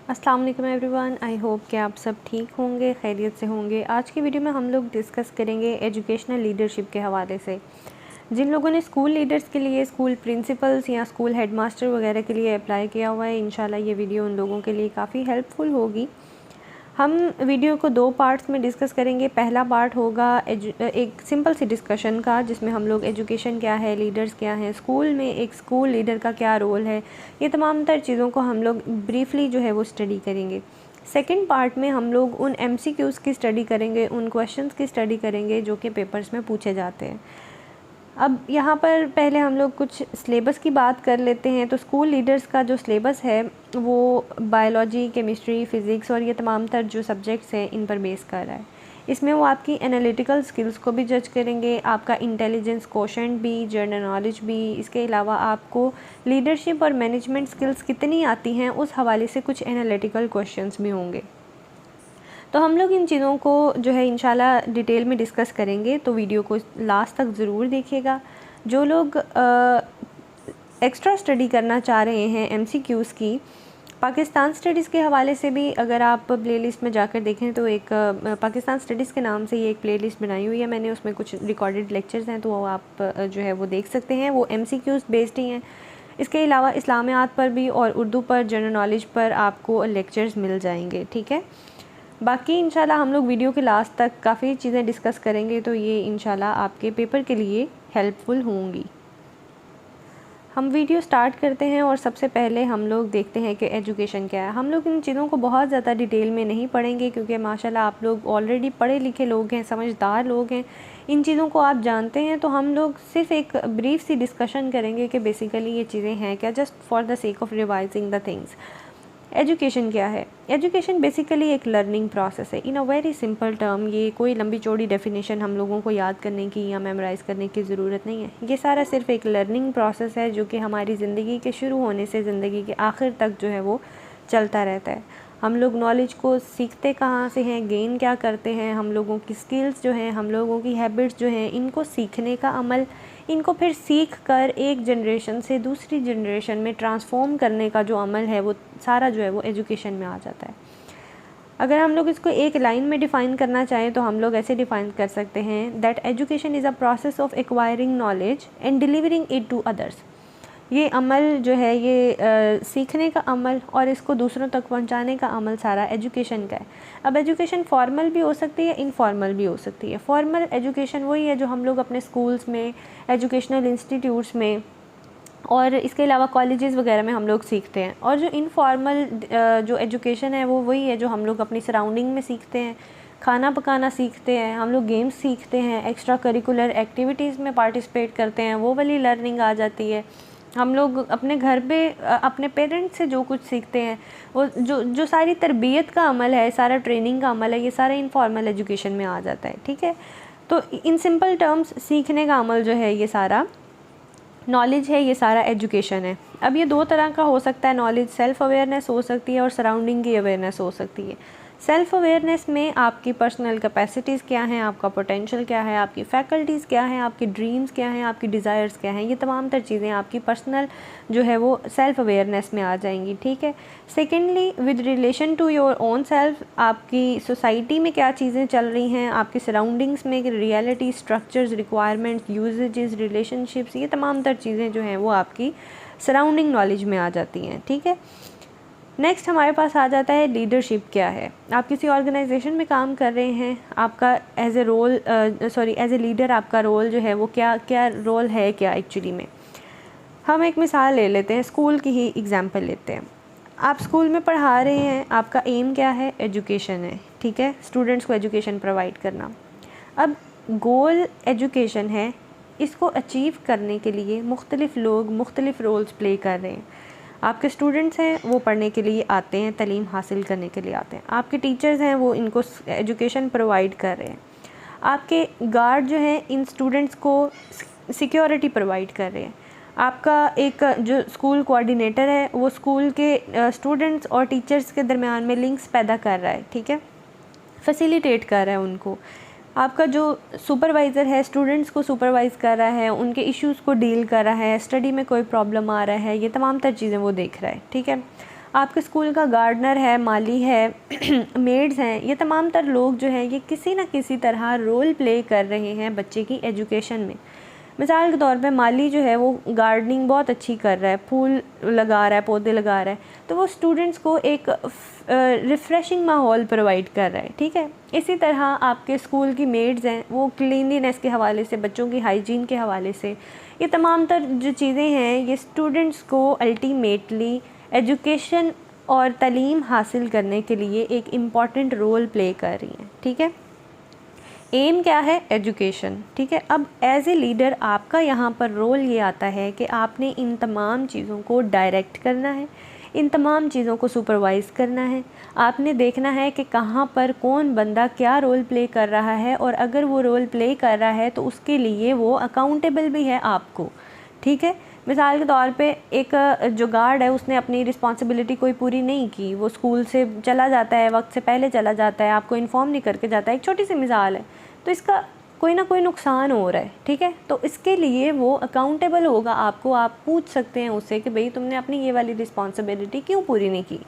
अस्सलाम वालेकुम everyone, I hope कि आप सब ठीक होंगे, खैरियत से होंगे। आज की वीडियो में हम लोग डिस्कस करेंगे एजुकेशनल लीडरशिप के हवाले से। जिन लोगों ने स्कूल लीडर्स के लिए, स्कूल प्रिंसिपल्स या स्कूल हेडमास्टर वगैरह के लिए अप्लाई किया हुआ है, इंशाल्लाह ये वीडियो उन लोगों के लिए काफ़ी हेल्पफुल होगी। हम वीडियो को 2 पार्ट्स में डिस्कस करेंगे। पहला पार्ट होगा एक सिंपल सी डिस्कशन का, जिसमें हम लोग एजुकेशन क्या है, लीडर्स क्या हैं, स्कूल में एक स्कूल लीडर का क्या रोल है, ये तमाम तर चीज़ों को हम लोग ब्रीफली जो है वो स्टडी करेंगे। सेकंड पार्ट में हम लोग उन MCQs की स्टडी करेंगे, उन क्वेश्चंस की स्टडी करेंगे जो कि पेपर्स में पूछे जाते हैं। अब यहाँ पर पहले हम लोग कुछ सिलेबस की बात कर लेते हैं। तो स्कूल लीडर्स का जो सिलेबस है वो बायोलॉजी, केमिस्ट्री, फ़िज़िक्स और ये तमाम तर जो सब्जेक्ट्स हैं इन पर बेस कर रहा है। इसमें वो आपकी एनालिटिकल स्किल्स को भी जज करेंगे, आपका इंटेलिजेंस कोशेंट भी, जनरल नॉलेज भी। इसके अलावा आपको लीडरशिप और मैनेजमेंट स्किल्स कितनी आती हैं उस हवाले से कुछ एनालिटिकल क्वेश्चंस भी होंगे। तो हम लोग इन चीज़ों को जो है इंशाल्लाह डिटेल में डिस्कस करेंगे, तो वीडियो को लास्ट तक ज़रूर देखिएगा। जो लोग एक्स्ट्रा स्टडी करना चाह रहे हैं MCQs की, पाकिस्तान स्टडीज़ के हवाले से भी अगर आप प्लेलिस्ट में जाकर देखें तो एक पाकिस्तान स्टडीज़ के नाम से ये एक प्लेलिस्ट बनाई हुई है मैंने, उसमें कुछ रिकॉर्डेड लेक्चर्स हैं, तो वो आप जो है वो देख सकते हैं। वो MCQs बेस्ड ही हैं। इसके अलावा इस्लामियात पर भी और उर्दू पर, जनरल नॉलेज पर आपको लेक्चर्स मिल जाएंगे, ठीक है। बाकी इंशाल्लाह हम लोग वीडियो के लास्ट तक काफ़ी चीज़ें डिस्कस करेंगे, तो ये इंशाल्लाह आपके पेपर के लिए हेल्पफुल होंगी। हम वीडियो स्टार्ट करते हैं और सबसे पहले हम लोग देखते हैं कि एजुकेशन क्या है। हम लोग इन चीज़ों को बहुत ज़्यादा डिटेल में नहीं पढ़ेंगे, क्योंकि माशाल्लाह आप लोग ऑलरेडी पढ़े लिखे लोग हैं, समझदार लोग हैं, इन चीज़ों को आप जानते हैं। तो हम लोग सिर्फ एक ब्रीफ सी डिस्कशन करेंगे कि बेसिकली ये चीज़ें हैं क्या, just for the sake of revising the things. Education क्या है? एजुकेशन बेसिकली एक लर्निंग प्रोसेस है इन अ वेरी सिंपल टर्म। ये कोई लंबी चौड़ी डेफिनेशन हम लोगों को याद करने की या मेमोराइज़ करने की ज़रूरत नहीं है। ये सारा सिर्फ एक लर्निंग प्रोसेस है जो कि हमारी ज़िंदगी के शुरू होने से ज़िंदगी के आखिर तक जो है वो चलता रहता है। हम लोग नॉलेज को सीखते कहाँ से हैं, गेन क्या करते हैं, हम लोगों की स्किल्स जो हैं, हम लोगों की हैबिट्स जो हैं, इनको सीखने का अमल, इनको फिर सीख कर एक जनरेशन से दूसरी जनरेशन में ट्रांसफ़ॉर्म करने का जो अमल है वो सारा जो है वो एजुकेशन में आ जाता है। अगर हम लोग इसको एक लाइन में डिफ़ाइन करना चाहें तो हम लोग ऐसे डिफ़ाइन कर सकते हैं that education is a process of acquiring knowledge and delivering it to others. ये अमल जो है ये सीखने का अमल और इसको दूसरों तक पहुंचाने का अमल सारा एजुकेशन का है। अब एजुकेशन फॉर्मल भी हो सकती है, इनफॉर्मल भी हो सकती है। फॉर्मल एजुकेशन वही है जो हम लोग अपने स्कूल्स में, एजुकेशनल इंस्टीट्यूट्स में और इसके अलावा कॉलेजेस वगैरह में हम लोग सीखते हैं। और जो इनफॉर्मल जो एजुकेशन है वो वही है जो हम लोग अपनी सराउंडिंग में सीखते हैं, खाना पकाना सीखते हैं, हम लोग गेम्स सीखते हैं, एक्स्ट्रा करिकुलर एक्टिविटीज़ में पार्टिसिपेट करते हैं, वो वाली लर्निंग आ जाती है। हम लोग अपने घर पे अपने पेरेंट्स से जो कुछ सीखते हैं, वो जो सारी तरबियत का अमल है, सारा ट्रेनिंग का अमल है, ये सारा इनफॉर्मल एजुकेशन में आ जाता है, ठीक है। तो इन सिंपल टर्म्स सीखने का अमल जो है ये सारा नॉलेज है, ये सारा एजुकेशन है। अब ये 2 तरह का हो सकता है नॉलेज, सेल्फ़ अवेयरनेस हो सकती है और सराउंडिंग की अवेयरनेस हो सकती है। सेल्फ़ अवेयरनेस में आपकी पर्सनल कैपेसिटीज़ क्या हैं, आपका पोटेंशियल क्या है, आपकी फ़ैकल्टीज़ क्या हैं, आपकी ड्रीम्स क्या हैं, आपकी डिज़ायर्स क्या हैं, ये तमाम तर चीज़ें आपकी पर्सनल जो है वो सेल्फ़ अवेयरनेस में आ जाएंगी, ठीक है। Secondly, with relation to your own self, आपकी सोसाइटी में क्या चीज़ें चल रही हैं, आपकी सराउंडिंग्स में reality, structures, requirements, usages, relationships, ये तमाम तर चीज़ें जो हैं वो आपकी सराउंडिंग नॉलेज में आ जाती हैं, ठीक है। नेक्स्ट हमारे पास आ जाता है लीडरशिप क्या है। आप किसी ऑर्गेनाइजेशन में काम कर रहे हैं, आपका एज ए लीडर आपका रोल जो है वो क्या रोल है क्या एक्चुअली में। हम एक मिसाल ले लेते हैं, स्कूल की ही एग्जांपल लेते हैं। आप स्कूल में पढ़ा रहे हैं, आपका एम क्या है, एजुकेशन है, ठीक है, स्टूडेंट्स को एजुकेशन प्रोवाइड करना। अब गोल एजुकेशन है, इसको अचीव करने के लिए मुख्तलिफ़ लोग मुख्तलिफ़ रोल्स प्ले कर रहे हैं। आपके स्टूडेंट्स हैं वो पढ़ने के लिए आते हैं, तालीम हासिल करने के लिए आते हैं। आपके टीचर्स हैं वो इनको एजुकेशन प्रोवाइड कर रहे हैं। आपके गार्ड जो हैं इन स्टूडेंट्स को सिक्योरिटी प्रोवाइड कर रहे हैं। आपका एक जो स्कूल कोऑर्डिनेटर है वो स्कूल के स्टूडेंट्स और टीचर्स के दरमियान में लिंक्स पैदा कर रहा है, ठीक है, फैसिलिटेट कर रहा है उनको। आपका जो सुपरवाइज़र है स्टूडेंट्स को सुपरवाइज़ कर रहा है, उनके इश्यूज़ को डील कर रहा है, स्टडी में कोई प्रॉब्लम आ रहा है, ये तमाम तर चीज़ें वो देख रहा है, ठीक है। आपके स्कूल का गार्डनर है, माली है, मेड्स हैं, ये तमाम तर लोग जो हैं ये किसी न किसी तरह रोल प्ले कर रहे हैं बच्चे की एजुकेशन में। मिसाल के तौर पे माली जो है वो गार्डनिंग बहुत अच्छी कर रहा है, फूल लगा रहा है, पौधे लगा रहा है, तो वो स्टूडेंट्स को एक रिफ़्रेशिंग माहौल प्रोवाइड कर रहा है, ठीक है। इसी तरह आपके स्कूल की मेड्स हैं, वो क्लीनलीनेस के हवाले से, बच्चों की हाइजीन के हवाले से, ये तमाम तर जो चीज़ें हैं ये स्टूडेंट्स को अल्टीमेटली एजुकेशन और तालीम हासिल करने के लिए एक इम्पॉर्टेंट रोल प्ले कर रही हैं, ठीक है। एम क्या है? एजुकेशन, ठीक है। अब एज ए लीडर आपका यहाँ पर रोल ये आता है कि आपने इन तमाम चीज़ों को डायरेक्ट करना है, इन तमाम चीज़ों को सुपरवाइज़ करना है। आपने देखना है कि कहाँ पर कौन बंदा क्या रोल प्ले कर रहा है, और अगर वो रोल प्ले कर रहा है तो उसके लिए वो अकाउंटेबल भी है आपको, ठीक है। मिसाल के तौर पे एक जो गार्ड है उसने अपनी रिस्पॉन्सिबिलिटी कोई पूरी नहीं की, वो स्कूल से चला जाता है, वक्त से पहले चला जाता है, आपको इन्फॉर्म नहीं करके जाता है, एक छोटी सी मिसाल है, तो इसका कोई ना कोई नुकसान हो रहा है, ठीक है। तो इसके लिए वो अकाउंटेबल होगा आपको, आप पूछ सकते हैं उससे कि भाई तुमने अपनी ये वाली रिस्पॉन्सिबिलिटी क्यों पूरी नहीं की।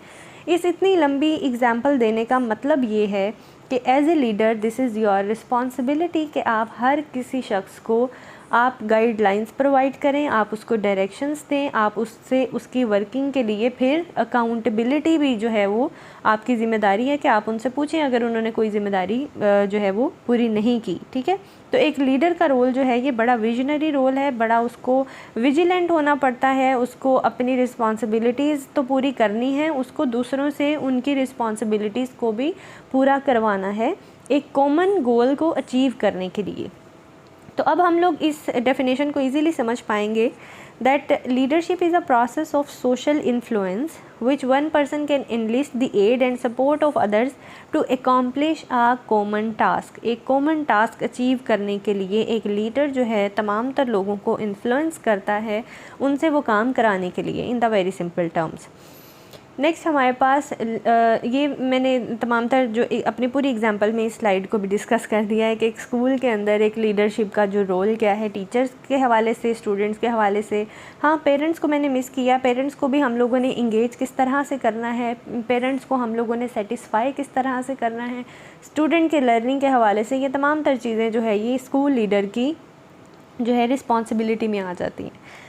इस इतनी लंबी एग्जाम्पल देने का मतलब ये है कि as a leader this is your responsibility कि आप हर किसी शख्स को आप गाइडलाइंस प्रोवाइड करें, आप उसको डायरेक्शंस दें, आप उससे उसकी वर्किंग के लिए फिर अकाउंटेबिलिटी भी जो है वो आपकी ज़िम्मेदारी है कि आप उनसे पूछें अगर उन्होंने कोई ज़िम्मेदारी जो है वो पूरी नहीं की, ठीक है। तो एक लीडर का रोल जो है ये बड़ा विजनरी रोल है, बड़ा उसको विजिलेंट होना पड़ता है, उसको अपनी रिस्पॉन्सिबिलिटीज़ तो पूरी करनी है, उसको दूसरों से उनकी रिस्पॉन्सिबिलिटीज़ को भी पूरा करवाना है एक कॉमन गोल को अचीव करने के लिए। तो अब हम लोग इस डेफिनेशन को इजीली समझ पाएंगे that leadership is a process of social influence which one person can enlist the aid and support of others to accomplish a common task. एक कॉमन टास्क अचीव करने के लिए एक लीडर जो है तमाम तर लोगों को इन्फ्लुएंस करता है उनसे वो काम कराने के लिए, in the very simple terms. Next हमारे पास ये मैंने तमाम तर जो अपनी पूरी एग्जांपल में इस स्लाइड को भी डिस्कस कर दिया है कि एक स्कूल के अंदर एक लीडरशिप का जो रोल क्या है, टीचर्स के हवाले से, स्टूडेंट्स के हवाले से। हाँ, पेरेंट्स को मैंने मिस किया, पेरेंट्स को भी हम लोगों ने इंगेज किस तरह से करना है, पेरेंट्स को हम लोगों ने सेटिस्फाई किस तरह से करना है, स्टूडेंट के लर्निंग के हवाले से, ये तमाम तर चीज़ें जो है ये स्कूल लीडर की जो है रिस्पॉन्सिबिलिटी में आ जाती हैं।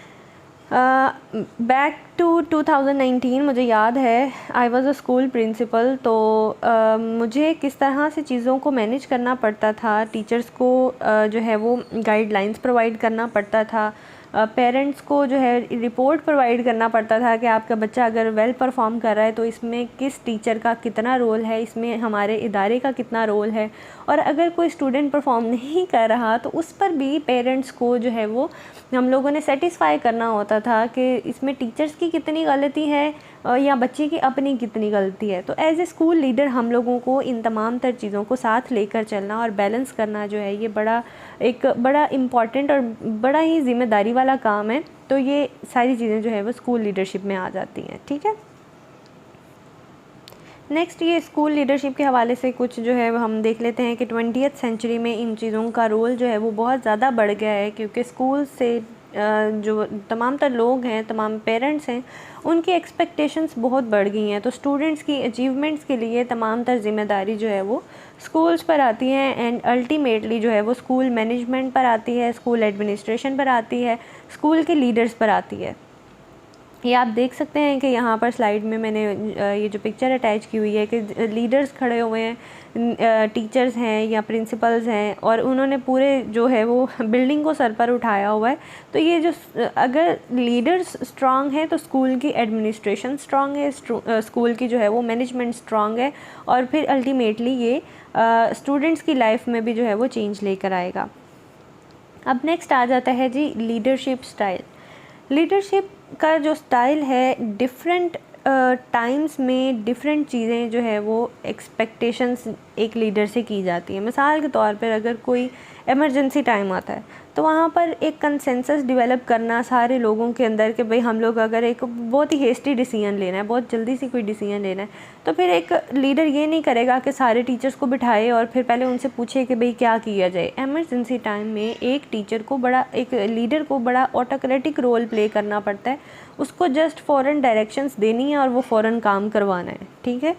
बैक टू 2019 मुझे याद है I was a school principal, तो मुझे किस तरह से चीज़ों को मैनेज करना पड़ता था, टीचर्स को जो है वो गाइडलाइंस प्रोवाइड करना पड़ता था, पेरेंट्स को जो है रिपोर्ट प्रोवाइड करना पड़ता था कि आपका बच्चा अगर वेल परफॉर्म कर रहा है तो इसमें किस टीचर का कितना रोल है, इसमें हमारे इदारे का कितना रोल है, और अगर कोई स्टूडेंट परफॉर्म नहीं कर रहा तो उस पर भी पेरेंट्स को जो है वो हम लोगों ने सेटिस्फाई करना होता था कि इसमें टीचर्स की कितनी गलती है या बच्चे की अपनी कितनी गलती है। तो एज ए स्कूल लीडर हम लोगों को इन तमाम तर चीज़ों को साथ लेकर चलना और बैलेंस करना जो है ये एक बड़ा इम्पॉर्टेंट और बड़ा ही ज़िम्मेदारी वाला काम है। तो ये सारी चीज़ें जो है वो स्कूल लीडरशिप में आ जाती हैं, ठीक है। नेक्स्ट ये स्कूल लीडरशिप के हवाले से कुछ जो है हम देख लेते हैं कि 20th सेंचुरी में इन चीज़ों का रोल जो है वो बहुत ज़्यादा बढ़ गया है, क्योंकि स्कूल से जो तमाम तर लोग हैं, तमाम पेरेंट्स हैं, उनकी एक्सपेक्टेशंस बहुत बढ़ गई हैं। तो स्टूडेंट्स की अचीवमेंट्स के लिए तमाम तर जिम्मेदारी जो है वो स्कूल्स पर आती है एंड अल्टीमेटली जो है वो स्कूल मैनेजमेंट पर आती है, स्कूल एडमिनिस्ट्रेशन पर आती है, स्कूल के लीडर्स पर आती है। ये आप देख सकते हैं कि यहाँ पर स्लाइड में मैंने ये जो पिक्चर अटैच की हुई है कि लीडर्स खड़े हुए हैं, टीचर्स हैं या प्रिंसिपल्स हैं, और उन्होंने पूरे जो है वो बिल्डिंग को सर पर उठाया हुआ है। तो ये जो अगर लीडर्स स्ट्रांग है तो स्कूल की एडमिनिस्ट्रेशन स्ट्रांग है, स्कूल की जो है वो मैनेजमेंट स्ट्रांग है, और फिर अल्टीमेटली ये स्टूडेंट्स की लाइफ में भी जो है वो चेंज लेकर आएगा। अब नेक्स्ट आ जाता है जी लीडरशिप स्टाइल। लीडरशिप का जो स्टाइल है डिफरेंट टाइम्स में डिफरेंट चीज़ें जो है वो एक्सपेक्टेशंस एक लीडर से की जाती है। मिसाल के तौर पर अगर कोई इमरजेंसी टाइम आता है तो वहाँ पर एक कंसेंसस डेवलप करना सारे लोगों के अंदर कि भाई हम लोग अगर एक बहुत ही हेस्टी डिसीजन लेना है, बहुत जल्दी से कोई डिसीजन लेना है, तो फिर एक लीडर ये नहीं करेगा कि सारे टीचर्स को बिठाए और फिर पहले उनसे पूछे कि भाई क्या किया जाए। एमरजेंसी टाइम में एक लीडर को बड़ा ऑटोक्रेटिक रोल प्ले करना पड़ता है। उसको जस्ट फ़ौरन डायरेक्शंस देनी है और वो फ़ौरन काम करवाना है, ठीक है।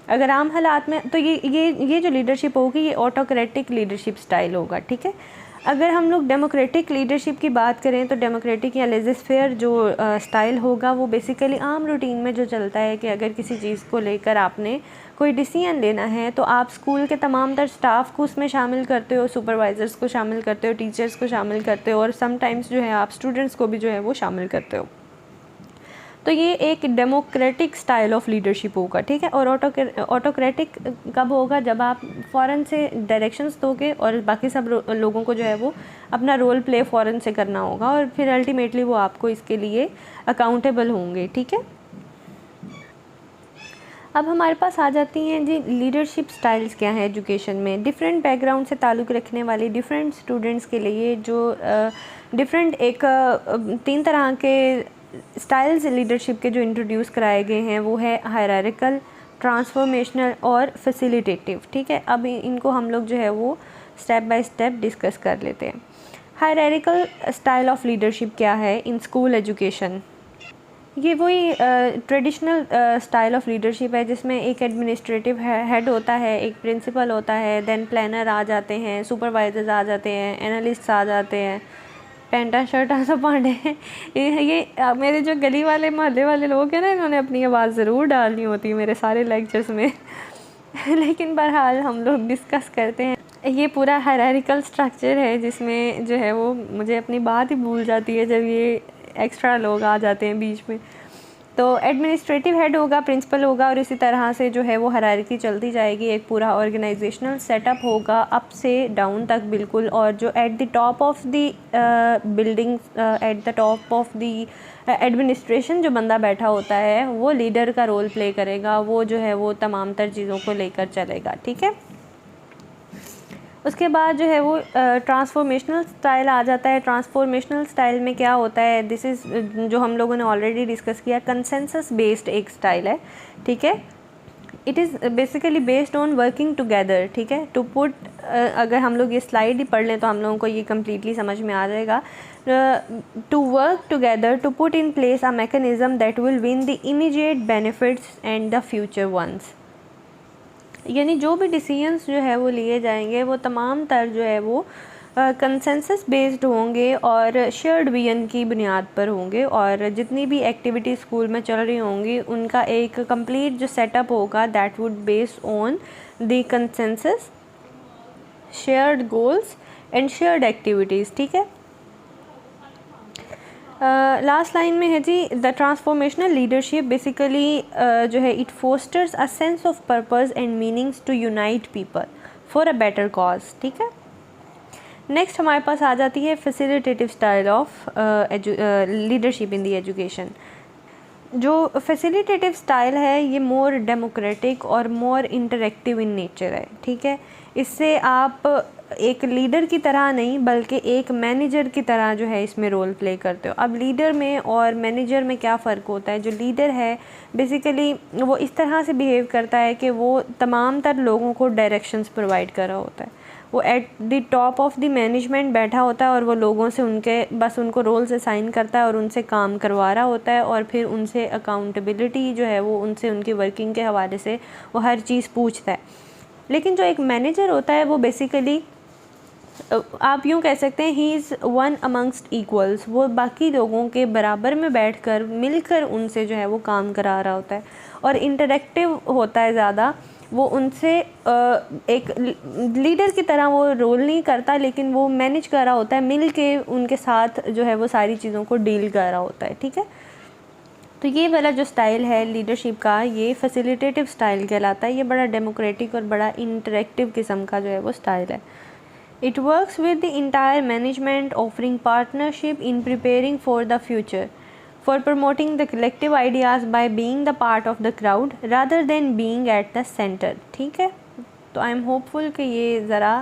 अगर आम हालात में तो ये जो लीडरशिप होगी ये ऑटोक्रेटिक लीडरशिप स्टाइल होगा, ठीक है। अगर हम लोग डेमोक्रेटिक लीडरशिप की बात करें तो डेमोक्रेटिक या लेज़र फेयर जो स्टाइल होगा वो बेसिकली आम रूटीन में जो चलता है कि अगर किसी चीज़ को लेकर आपने कोई डिसीजन लेना है तो आप स्कूल के तमाम तर स्टाफ को उसमें शामिल करते हो, सुपरवाइज़र्स को शामिल करते हो, टीचर्स को शामिल करते हो और समटाइम्स जो है आप स्टूडेंट्स को भी जो है वो शामिल करते हो। तो ये एक डेमोक्रेटिक स्टाइल ऑफ लीडरशिप होगा, ठीक है। और ऑटोक्रेटिक कब होगा? जब आप फ़ौरन से डायरेक्शंस दोगे और बाकी सब लोगों को जो है वो अपना रोल प्ले फ़ौरन से करना होगा और फिर अल्टीमेटली वो आपको इसके लिए अकाउंटेबल होंगे, ठीक है। अब हमारे पास आ जाती हैं जी लीडरशिप स्टाइल्स क्या है एजुकेशन में। डिफरेंट बैकग्राउंड से ताल्लुक़ रखने वाले डिफरेंट स्टूडेंट्स के लिए जो डिफरेंट 3 तरह के स्टाइल्स लीडरशिप के जो इंट्रोड्यूस कराए गए हैं वो है हायरार्किकल, ट्रांसफॉर्मेशनल और फैसिलिटेटिव, ठीक है। अब इनको हम लोग जो है वो स्टेप बाय स्टेप डिस्कस कर लेते हैं। हायरार्किकल स्टाइल ऑफ लीडरशिप क्या है इन स्कूल एजुकेशन? ये वही ट्रेडिशनल स्टाइल ऑफ लीडरशिप है जिसमें एक एडमिनिस्ट्रेटिव हेड होता है, एक प्रिंसिपल होता है, देन प्लानर आ जाते हैं, सुपरवाइजर्स आ जाते हैं, एनालिस्ट्स आ जाते हैं, पेंटा शर्टा सब पांडे हैं। ये मेरे जो गली वाले मोहल्ले वाले लोग हैं ना, इन्होंने अपनी आवाज़ ज़रूर डालनी होती है मेरे सारे लेक्चर्स में लेकिन बहरहाल हम लोग डिस्कस करते हैं। ये पूरा हायरार्किकल स्ट्रक्चर है जिसमें जो है वो मुझे अपनी बात ही भूल जाती है जब ये एक्स्ट्रा लोग आ जाते हैं बीच में। तो एडमिनिस्ट्रेटिव हेड होगा, प्रिंसिपल होगा और इसी तरह से जो है वो हायरार्की चलती जाएगी। एक पूरा ऑर्गेनाइजेशनल सेटअप होगा अप से डाउन तक बिल्कुल, और जो at the top of the building, at the top of the administration जो बंदा बैठा होता है वो लीडर का रोल प्ले करेगा। वो जो है वो तमाम तर चीज़ों को लेकर चलेगा, ठीक है। उसके बाद जो है वो ट्रांसफॉर्मेशनल स्टाइल आ जाता है। ट्रांसफॉर्मेशनल स्टाइल में क्या होता है? दिस इज़ जो हम लोगों ने ऑलरेडी डिस्कस किया, कंसेंसस बेस्ड एक स्टाइल है, ठीक है। It is basically based on working together, ठीक है। टू पुट अगर हम लोग ये स्लाइड ही पढ़ लें तो हम लोगों को ये कम्प्लीटली समझ में आ जाएगा। To work together to put in place a mechanism that will win the immediate benefits and the future ones. यानी जो भी डिसीजंस जो है वो लिए जाएंगे वो तमाम तर जो है वो कंसेंसस बेस्ड होंगे और शेयर्ड विजन की बुनियाद पर होंगे, और जितनी भी एक्टिविटी स्कूल में चल रही होंगी उनका एक कंप्लीट जो सेटअप होगा that would based on the consensus, shared goals and shared activities, ठीक है। लास्ट लाइन में है जी, द ट्रांसफॉर्मेशनल लीडरशिप बेसिकली जो है it fosters a sense of purpose and meanings to unite people for a better cause, ठीक है। Next हमारे पास आ जाती है facilitative style of leadership in the education. जो फैसिलिटेटिव स्टाइल है ये मोर डेमोक्रेटिक और मोर इंटरेक्टिव इन नेचर है, ठीक है। इससे आप एक लीडर की तरह नहीं बल्कि एक मैनेजर की तरह जो है इसमें रोल प्ले करते हो। अब लीडर में और मैनेजर में क्या फ़र्क होता है? जो लीडर है बेसिकली वो इस तरह से बिहेव करता है कि वो तमाम तर लोगों को डायरेक्शंस प्रोवाइड कर रहा होता है। वो at the top of the management बैठा होता है और वो लोगों से उनको रोल से साइन करता है और उनसे काम करवा रहा होता है, और फिर उनसे अकाउंटेबिलिटी जो है वो उनसे उनकी वर्किंग के हवाले से वो हर चीज़ पूछता है। लेकिन जो एक मैनेजर होता है वो बेसिकली आप यूँ कह सकते हैं he is one amongst equals. वो बाकी लोगों के बराबर में बैठकर मिलकर उनसे जो है वो काम करा रहा होता है और इंटरेक्टिव होता है ज़्यादा। वो उनसे एक लीडर की तरह वो रोल नहीं करता, लेकिन वो मैनेज कर रहा होता है, मिल के उनके साथ जो है वो सारी चीज़ों को डील कर रहा होता है, ठीक है। तो ये वाला जो स्टाइल है लीडरशिप का ये फैसिलिटेटिव स्टाइल कहलाता है। ये बड़ा डेमोक्रेटिक और बड़ा इंटरेक्टिव किस्म का जो है वो स्टाइल है। It works with the entire management, offering partnership in preparing for the future, for promoting the collective ideas by being the part of the crowd rather than being at the center, ठीक है। तो I am hopeful कि ये ज़रा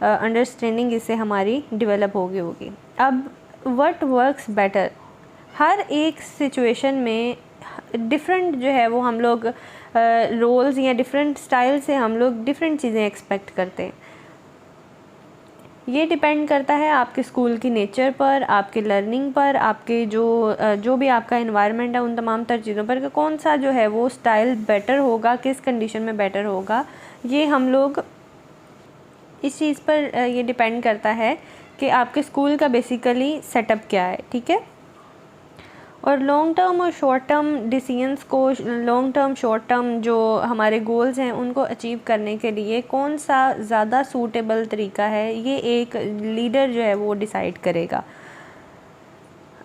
understanding इससे हमारी develop होगी। अब व्हाट वर्क्स बेटर, हर एक सिचुएशन में डिफरेंट जो है वो हम लोग रोल्स या डिफरेंट स्टाइल से हम लोग डिफरेंट चीज़ें एक्सपेक्ट करते हैं। ये डिपेंड करता है आपके स्कूल की नेचर पर, आपके लर्निंग पर, आपके जो भी आपका इन्वायरमेंट है, उन तमाम तर चीज़ों पर कि कौन सा जो है वो स्टाइल बेटर होगा, किस कंडीशन में बेटर होगा। ये हम लोग इस चीज़ पर ये डिपेंड करता है कि आपके स्कूल का बेसिकली सेटअप क्या है, ठीक है। और लॉन्ग टर्म और शॉर्ट टर्म डिसीजंस को, लॉन्ग टर्म शॉर्ट टर्म जो हमारे गोल्स हैं उनको अचीव करने के लिए कौन सा ज़्यादा सूटेबल तरीका है, ये एक लीडर जो है वो डिसाइड करेगा।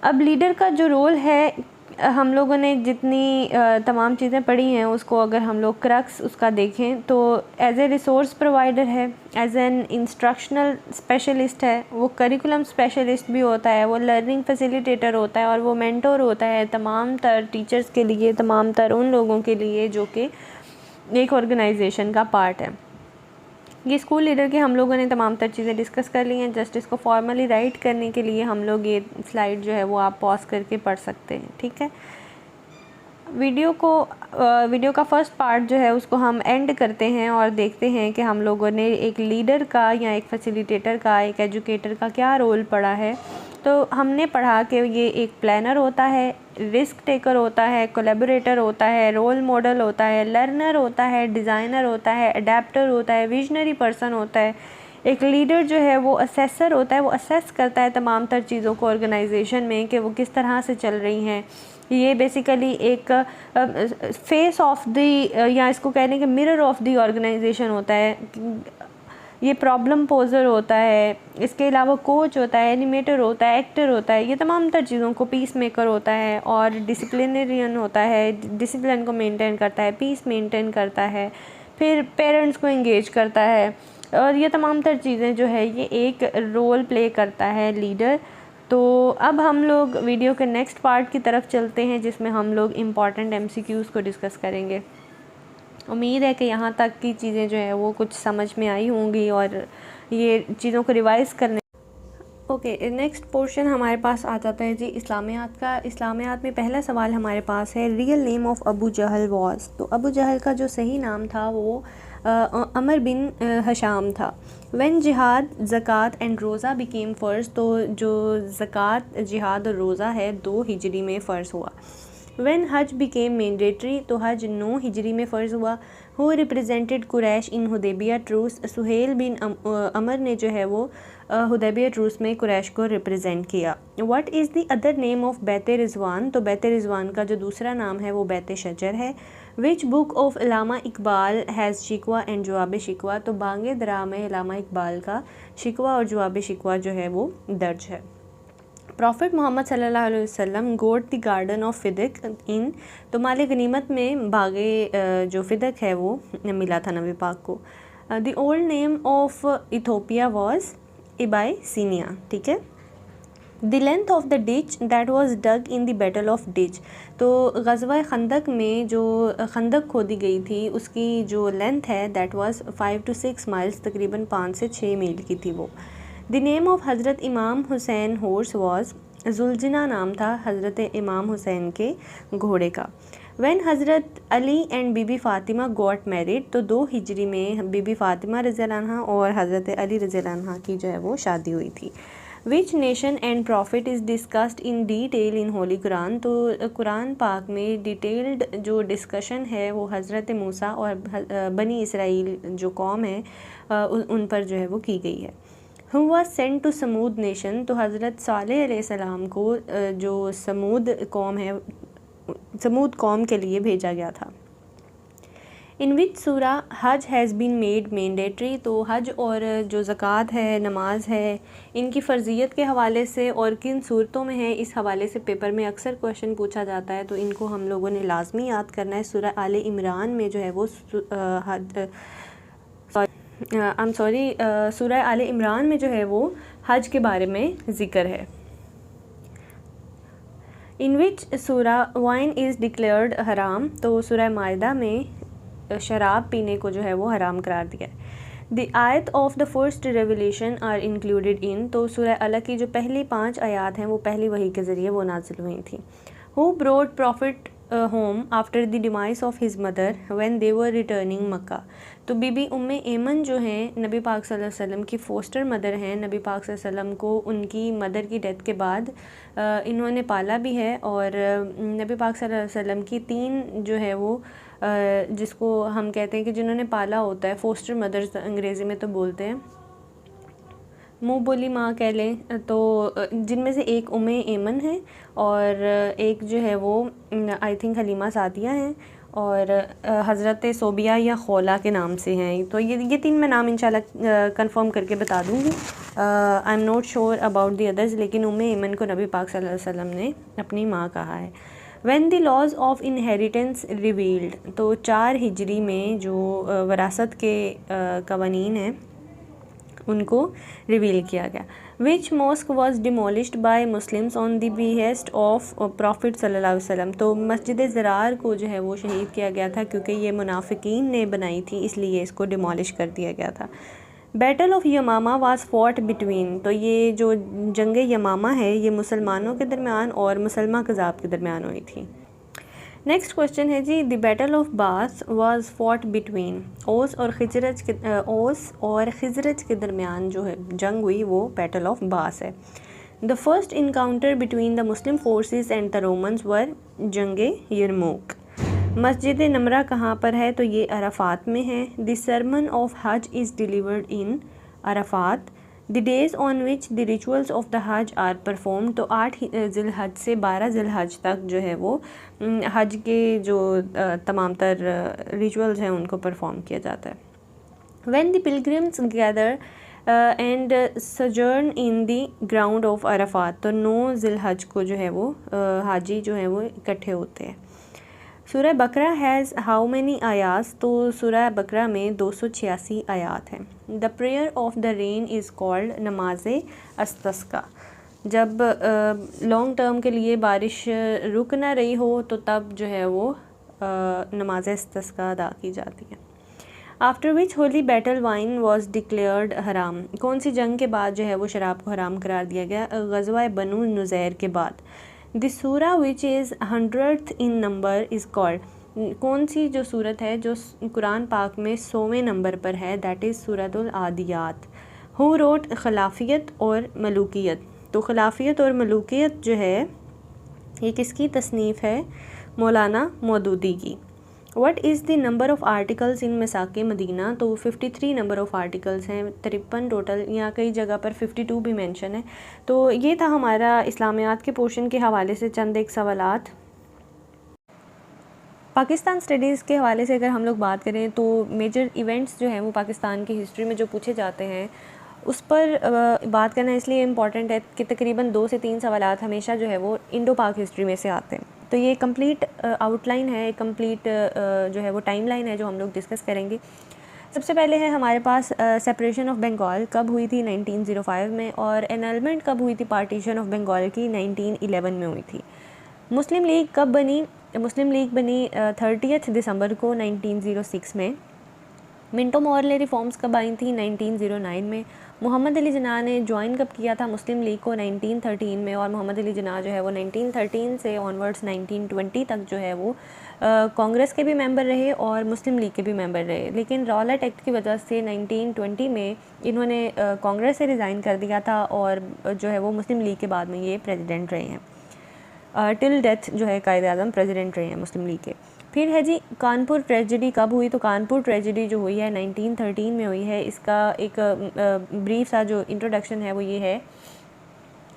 अब लीडर का जो रोल है, हम लोगों ने जितनी तमाम चीज़ें पढ़ी हैं उसको अगर हम लोग क्रक्स उसका देखें तो एज ए रिसोर्स प्रोवाइडर है, एज एन इंस्ट्रक्शनल स्पेशलिस्ट है, वो करिकुलम स्पेशलिस्ट भी होता है, वो लर्निंग फैसिलिटेटर होता है, और वो मेंटोर होता है तमाम तर टीचर्स के लिए, तमाम तर उन लोगों के लिए जो कि एक ऑर्गेनाइजेशन का पार्ट है। ये स्कूल लीडर के हम लोगों ने तमाम तर चीज़ें डिस्कस कर ली हैं। जस्ट इसको फॉर्मली राइट करने के लिए हम लोग ये स्लाइड जो है वो आप पॉज करके पढ़ सकते हैं, ठीक है। वीडियो का फर्स्ट पार्ट जो है उसको हम एंड करते हैं और देखते हैं कि हम लोगों ने एक लीडर का या एक फैसिलिटेटर का, एक एजुकेटर का क्या रोल पढ़ा है। तो हमने पढ़ा कि ये एक प्लानर होता है, रिस्क टेकर होता है, कोलैबोरेटर होता है, रोल मॉडल होता है, लर्नर होता है, डिज़ाइनर होता है, अडेप्टर होता है, विजनरी पर्सन होता है। एक लीडर जो है वो असेसर होता है, वो असेस करता है तमाम तर चीज़ों को ऑर्गेनाइजेशन में कि वो किस तरह से चल रही हैं। ये बेसिकली एक फेस ऑफ द, या इसको कहने के मिरर ऑफ द ऑर्गेनाइजेशन होता है। ये प्रॉब्लम पोजर होता है, इसके अलावा कोच होता है, एनिमेटर होता है, एक्टर होता है, ये तमाम तर चीज़ों को पीस मेकर होता है, और डिसिप्लिनरियन होता है, डिसिप्लिन को मेंटेन करता है, पीस मेंटेन करता है, फिर पेरेंट्स को एंगेज करता है, और ये तमाम तर चीज़ें जो है ये एक रोल प्ले करता है लीडर। तो अब हम लोग वीडियो के नेक्स्ट पार्ट की तरफ चलते हैं जिसमें हम लोग इम्पॉर्टेंट MCQs को डिस्कस करेंगे। उम्मीद है कि यहाँ तक की चीज़ें जो है वो कुछ समझ में आई होंगी और ये चीज़ों को रिवाइज़ करने। ओके, नेक्स्ट पोर्शन हमारे पास आ जाता है जी इस्लामियात का। इस्लामियात में पहला सवाल हमारे पास है, real name of Abu Jahl was. तो अबू जहल का जो सही नाम था वो अमर बिन हशाम था। व्हेन जिहाद, ज़कात एंड रोज़ा बिकेम फ़र्ज़, तो जो ज़कात, जिहाद और रोज़ा है 2 हिजरी में फ़र्ज़ हुआ। व्हेन हज बिकेम मैंडेटरी, तो हज 9 हिजरी में फ़र्ज़ हुआ। Who represented Quraysh in Hudaybiya truce, Suhail bin Amr ने जो है वो हुदैबिया ट्रूस में कुरैश को रिप्रेजेंट किया। What is the other name of बैत रिज़वान, तो बैत रिज़वान का जो दूसरा नाम है वो बैत शजर है। Which book of Allama Iqbal has शिकवा एंड जवाब शिकवा, तो बांगे दरा में अल्लामा इकबाल का शिकवा और जवाब शिकवा जो है वो दर्ज है। प्रॉफिट मोहम्मद सल्लल्लाहु अलैहि वसल्लम गोट द गार्डन ऑफ फिदक इन, तो माल गनीमत में बागे जो फिदक है वो मिला था नबी पाक को। The old name of Ethiopia was Abyssinia, ठीक है। The length of the ditch that was dug in the battle of ditch, तो ग़ज़वा खंदक में जो खंदक खोदी गई थी उसकी जो लेंथ है दैट वाज 5 to 6 माइल्स, तकरीबन 5 से 6 मील की थी वो। द नेम ऑफ हज़रत इमाम हुसैन हॉर्स वाज, जुलजना नाम था हज़रत इमाम हुसैन के घोड़े का। When Hazrat Ali and Bibi Fatima got married, तो 2 हिजरी में बीबी फ़ातिमा रज़ियल्लाहु अन्हा और हज़रत अली रज़ियल्लाहु अन्हा की जो है वो शादी हुई थी। Which nation and profit is discussed in detail in Holi Quran, तो कुरान पाक में डिटेल्ड जो डिस्कशन है वो हज़रत मूसा और बनी इसराइल जो कौम है उन पर जो है वो की गई है। Who was sent to Thamud nation, तो हज़रत सालेह अलैहिस्सलाम को जो समूद कौम है, समूद कौम के लिए भेजा गया था। इन विच सूरा हज हैज़ बीन मेड मैंडेटरी, तो हज और जो ज़कात है, नमाज है, इनकी फ़र्जियत के हवाले से और किन सूरतों में है, इस हवाले से पेपर में अक्सर क्वेश्चन पूछा जाता है, तो इनको हम लोगों ने लाजमी याद करना है। सूरा आले इमरान में जो है वो सूरा आले इमरान में जो है वो हज के बारे में ज़िक्र है। इन विच सूरा वाइन इज़ डिक्लेयर्ड हराम, तो सूरा मायदा में शराब पीने को जो है वो हराम करार दिया है। The ayat of the first revelation are included in, तो सूरह अलग की जो पहली 5 आयात हैं वो पहली वही के ज़रिए वो नाजिल हुई थी। Who brought prophet home after the demise of his mother when they were returning Mecca, तो बीबी उम्मे ऐमन जो हैं नबी पाक सल्लल्लाहु अलैहि वसल्लम की फ़ोस्टर मदर हैं। नबी पाक सल्लल्लाहु अलैहि वसल्लम को उनकी मदर की डेथ के बाद इन्होंने पाला भी है, और नबी पाक सल्लल्लाहु अलैहि वसल्लम की 3 जो है वो जिसको हम कहते हैं कि जिन्होंने पाला होता है, फ़ोस्टर मदर्स अंग्रेज़ी में तो बोलते हैं, मुँह बोली माँ कह लें, तो जिनमें से एक उम्मे ऐमन है और एक जो है वो आई थिंक हलीमा सादिया हैं, और हज़रत सोबिया या खौला के नाम से हैं। तो ये 3 मैं नाम इंशाल्लाह कंफर्म करके बता दूँगी। I am not sure about the others, लेकिन उम्मे ऐमन को नबी पाक सल्लल्लाहु अलैहि वसल्लम ने अपनी माँ कहा है। When the laws of inheritance revealed, तो 4 हिजरी में जो वरासत के कवानीन हैं उनको रिवील किया गया। Which mosque was demolished by Muslims on the behest of prophet सल्लल्लाहु अलैहि वसल्लम, तो मस्जिद ज़रार को जो है वो शहीद किया गया था क्योंकि ये मुनाफिकीन ने बनाई थी, इसलिए इसको डिमोलिश कर दिया गया था। Battle of Yamama was fought between, तो ये जो जंग यमामा है ये मुसलमानों के दरमियान और मुसलमा कज़ाब के दरमियान हुई थी। नेक्स्ट क्वेश्चन है जी, द बैटल ऑफ बास वाज फॉट बिटवीन, ओस और खिजरज के दरमियान जो है जंग हुई वो बैटल ऑफ बास है। The first encounter between the Muslim forces and the Romans were जंग यरमूक। मस्जिद नमरा कहाँ पर है, तो ये अराफात में है। द सरमन ऑफ हज is delivered in Arafat. The days on which the rituals of the हज आर परफॉर्म, तो 8 ज़िलहज से 12 ज़िलहज तक जो है वो हज के जो तमाम तर रिचुअल्स हैं उनको परफॉर्म किया जाता है। When the pilgrims gather and sojourn in the ground of Arafat, तो 9 ज़िलहज को जो है वो हाजी जो है वो इकट्ठे होते हैं। सूरह बकरा हैज़ हाउ मैनी आयास, तो सूरह बकरा में 286 आयात हैं। The prayer of the rain is called नमाज अस्तस्का, जब लॉन्ग टर्म के लिए बारिश रुक ना रही हो तो तब जो है वो नमाज अस्तस्का अदा की जाती है। After which Holi battle wine was declared हराम, कौन सी जंग के बाद जो है वो शराब को हराम करार दिया गया, ग़ज़वा बनु नुज़ैर के बाद। द सूरा which is 100th in number is called, कौन सी जो सूरत है जो कुरान पाक में 100वें नंबर पर है, that is Suratul आदियात। Who wrote खिलाफियत और मलूकियत, तो खिलाफियत और मलूकियत जो है ये किसकी तसनीफ़ है, मौलाना मौदूदी की। What is the number of articles in Misaq Madina, तो 53 नंबर ऑफ़ आर्टिकल्स हैं, 53 टोटल, यहाँ कई जगह पर 52 भी मेंशन है। तो ये था हमारा इस्लामियात के पोर्शन के हवाले से चंद एक सवालात। पाकिस्तान स्टडीज़ के हवाले से अगर हम लोग बात करें तो मेजर इवेंट्स जो हैं वो पाकिस्तान की हिस्ट्री में जो पूछे जाते हैं उस पर बात करना इसलिए इम्पॉर्टेंट है कि तकरीबन 2 से 3 सवालात हमेशा जो है वो इंडो पाक हिस्ट्री में से आते हैं। तो ये कंप्लीट आउटलाइन है, कंप्लीट जो है वो टाइमलाइन है जो हम लोग डिस्कस करेंगे। सबसे पहले है हमारे पास सेपरेशन ऑफ बंगाल कब हुई थी, 1905 में, और एनलमेंट कब हुई थी पार्टीशन ऑफ बंगाल की, 1911 में हुई थी। मुस्लिम लीग कब बनी, मुस्लिम लीग बनी 30 दिसंबर को 1906 में। मिंटो मॉर्ले रिफॉर्म्स कब आई थी, 1909 में। मोहम्मद अली जिन्ना ने ज्वाइन कब किया था मुस्लिम लीग को, 1913 में, और मोहम्मद अली जिन्ना जो है वो 1913 से ऑनवर्ड्स 1920 तक जो है वो कांग्रेस के भी मेंबर रहे और मुस्लिम लीग के भी मेंबर रहे। लेकिन रॉलेट एक्ट की वजह से 1920 में इन्होंने कांग्रेस से रिज़ाइन कर दिया था और जो है वो मुस्लिम लीग के बाद में ये प्रेसिडेंट रहे हैं, टिल डेथ जो है कायद आज़म प्रेसिडेंट रहे हैं मुस्लिम लीग के। फिर है जी कानपुर ट्रेजेडी कब हुई, तो कानपुर ट्रेजेडी जो हुई है 1913 में हुई है। इसका एक ब्रीफ सा जो इंट्रोडक्शन है वो ये है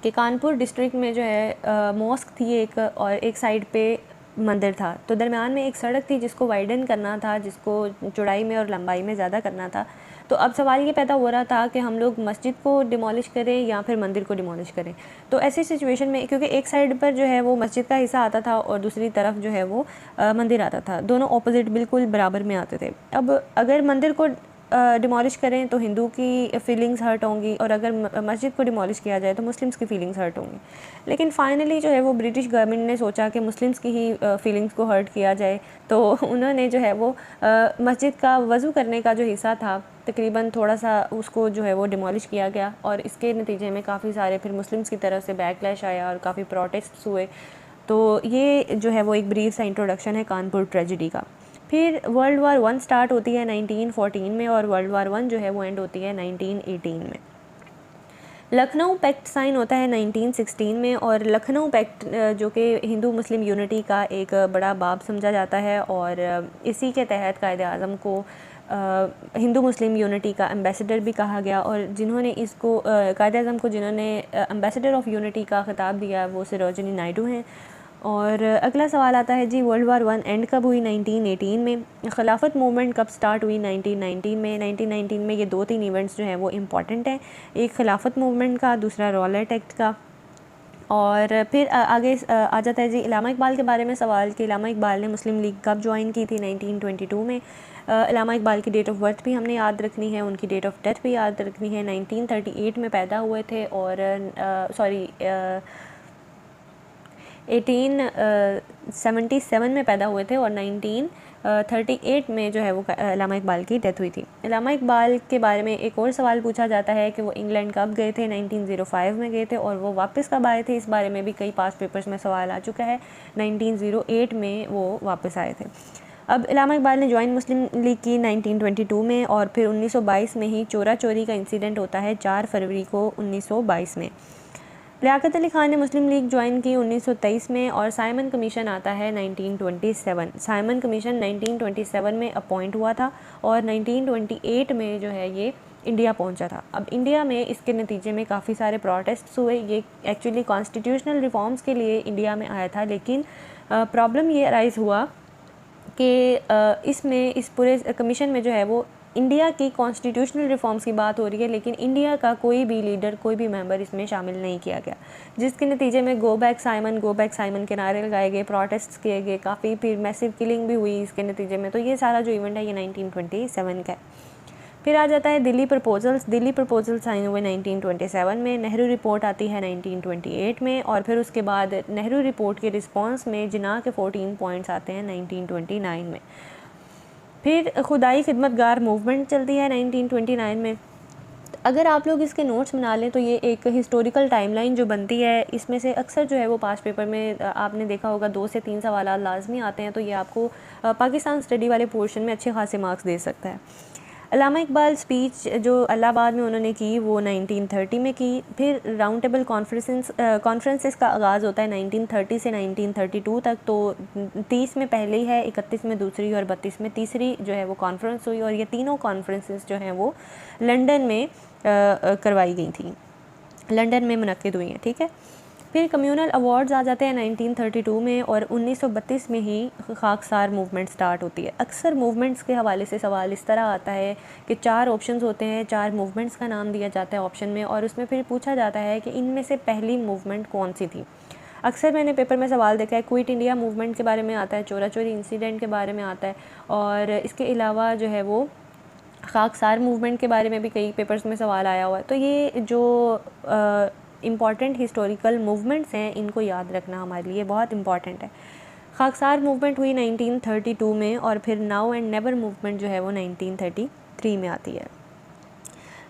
कि कानपुर डिस्ट्रिक्ट में जो है मॉस्क थी एक, और एक साइड पे मंदिर था, तो दरमियान में एक सड़क थी जिसको वाइडन करना था, जिसको चौड़ाई में और लंबाई में ज़्यादा करना था। तो अब सवाल ये पैदा हो रहा था कि हम लोग मस्जिद को डिमोलिश करें या फिर मंदिर को डिमोलिश करें। तो ऐसी सिचुएशन में, क्योंकि एक साइड पर जो है वो मस्जिद का हिस्सा आता था और दूसरी तरफ जो है वो मंदिर आता था, दोनों ऑपोजिट बिल्कुल बराबर में आते थे। अब अगर मंदिर को डिमोलिश करें तो हिंदू की फीलिंग्स हर्ट होंगी, और अगर मस्जिद को डिमोलिश किया जाए तो मुस्लिम्स की फ़ीलिंग्स हर्ट होंगी। लेकिन फाइनली जो है वो ब्रिटिश गवर्नमेंट ने सोचा कि मुस्लिम्स की ही फीलिंग्स को हर्ट किया जाए, तो उन्होंने जो है वो मस्जिद का वज़ू करने का जो हिस्सा था तकरीबन थोड़ा सा उसको जो है वो डिमोलिश किया गया, और इसके नतीजे में काफ़ी सारे फिर मुस्लिम्स की तरफ से बैकलैश आया और काफ़ी प्रोटेस्ट्स हुए। तो ये जो है वो एक ब्रीफ सा इंट्रोडक्शन है कानपुर ट्रेजिडी का। फिर वर्ल्ड वार 1 स्टार्ट होती है 1914 में, और वर्ल्ड वार 1 जो है वो एंड होती है 1918 में। लखनऊ पैक्ट साइन होता है 1916 में, और लखनऊ पैक्ट जो कि हिंदू मुस्लिम यूनिटी का एक बड़ा बाब समझा जाता है, और इसी के तहत कायद आज़म को हिंदू मुस्लिम यूनिटी का एम्बेसडर भी कहा गया, और जिन्होंने इसको कायद आज़म को जिन्होंने एम्बेसडर ऑफ यूनिटी का खिताब दिया वो सरोजिनी नायडू हैं। और अगला सवाल आता है जी, वर्ल्ड वार 1 एंड कब हुई? 1918 में। खिलाफत मूवमेंट कब स्टार्ट हुई? 1919 में। 1919 में ये 2-3 इवेंट्स जो हैं वो इम्पॉर्टेंट हैं, एक खिलाफत मूवमेंट का, दूसरा रॉलेट एक्ट का। और फिर आगे आ जाता है जी इलामा इकबाल के बारे में सवाल कि इलामा इकबाल ने मुस्लिम लीग कब ज्वाइन की थी? 1922 में। इलामा इकबाल की डेट ऑफ बर्थ भी हमने याद रखनी है, उनकी डेट ऑफ डेथ भी याद रखनी है। 1938 में पैदा हुए थे, और 1877 में पैदा हुए थे, और 1938 में जो है वो इलामा इकबाल की डेथ हुई थी। इलामा इकबाल के बारे में एक और सवाल पूछा जाता है कि वो इंग्लैंड कब गए थे? 1905 में गए थे, और वो वापस कब आए थे? इस बारे में भी कई पास्ट पेपर्स में सवाल आ चुका है। 1908 में वो वापस आए थे। अब इलामा इकबाल ने ज्वाइन मुस्लिम लीग की 1922 में, और फिर 1922 में ही चोरा चोरी का इंसिडेंट होता है 4 फरवरी को 1922 में। लियाकत अली ख़ान ने मुस्लिम लीग ज्वाइन की 1923 में, और साइमन कमीशन आता है 1927। साइमन कमीशन 1927 में अपॉइंट हुआ था, और 1928 में जो है ये इंडिया पहुंचा था। अब इंडिया में इसके नतीजे में काफ़ी सारे प्रोटेस्ट्स हुए। ये एक्चुअली कॉन्स्टिट्यूशनल रिफॉर्म्स के लिए इंडिया में आया था, लेकिन प्रॉब्लम ये अराइज़ हुआ कि इसमें इस पूरे कमीशन में जो है वो इंडिया की कॉन्स्टिट्यूशनल रिफॉर्म्स की बात हो रही है, लेकिन इंडिया का कोई भी लीडर, कोई भी मेंबर इसमें शामिल नहीं किया गया, जिसके नतीजे में गो बैक साइमन के नारे लगाए गए, प्रोटेस्ट्स किए गए, काफ़ी फिर मैसिव किलिंग भी हुई इसके नतीजे में। तो ये सारा जो इवेंट है ये 1927 का है। फिर आ जाता है दिल्ली प्रपोजल्स साइन हुए 1927 में। नेहरू रिपोर्ट आती है 1928 में, और फिर उसके बाद नेहरू रिपोर्ट के रिस्पॉन्स में जिन्ना के 14 पॉइंट्स आते हैं 1929 में। फिर खुदाई खिदमतगार मूवमेंट चलती है 1929 में। अगर आप लोग इसके नोट्स बना लें तो ये एक हिस्टोरिकल टाइमलाइन जो बनती है, इसमें से अक्सर जो है वो पास्ट पेपर में आपने देखा होगा 2 से 3 सवाल लाजमी आते हैं, तो ये आपको पाकिस्तान स्टडी वाले पोर्शन में अच्छे खासे मार्क्स दे सकता है। अल्लामा इकबाल स्पीच जो इलाहाबाद में उन्होंने की वो 1930 में की। फिर राउंड टेबल कॉन्फ्रेंसेस का आगाज़ होता है 1930 से 1932 तक। तो 30 में पहली है, 31 में दूसरी और 32 में तीसरी जो है वो कॉन्फ्रेंस हुई, और ये तीनों कॉन्फ्रेंसेस जो हैं वो लंदन में करवाई गई थी, लंदन में मुनक्किद हुई हैं। ठीक है। फिर कम्युनल अवार्ड्स आ जाते हैं 1932 में, और 1932 में ही खाकसार मूवमेंट स्टार्ट होती है। अक्सर मूवमेंट्स के हवाले से सवाल इस तरह आता है कि 4 ऑप्शंस होते हैं, 4 मूवमेंट्स का नाम दिया जाता है ऑप्शन में, और उसमें फिर पूछा जाता है कि इनमें से पहली मूवमेंट कौन सी थी। अक्सर मैंने पेपर में सवाल देखा है, क्विट इंडिया मूवमेंट के बारे में आता है, चोरा चोरी इंसिडेंट के बारे में आता है, और इसके अलावा जो है वो खाकसार मूवमेंट के बारे में भी कई पेपर्स में सवाल आया हुआ है। तो ये जो इम्पॉर्टेंट हिस्टोरिकल मूवमेंट्स हैं इनको याद रखना हमारे लिए बहुत इम्पॉर्टेंट है। खाकसार मूवमेंट हुई 1932 में, और फिर नाउ एंड नेवर मूवमेंट जो है वो 1933 में आती है।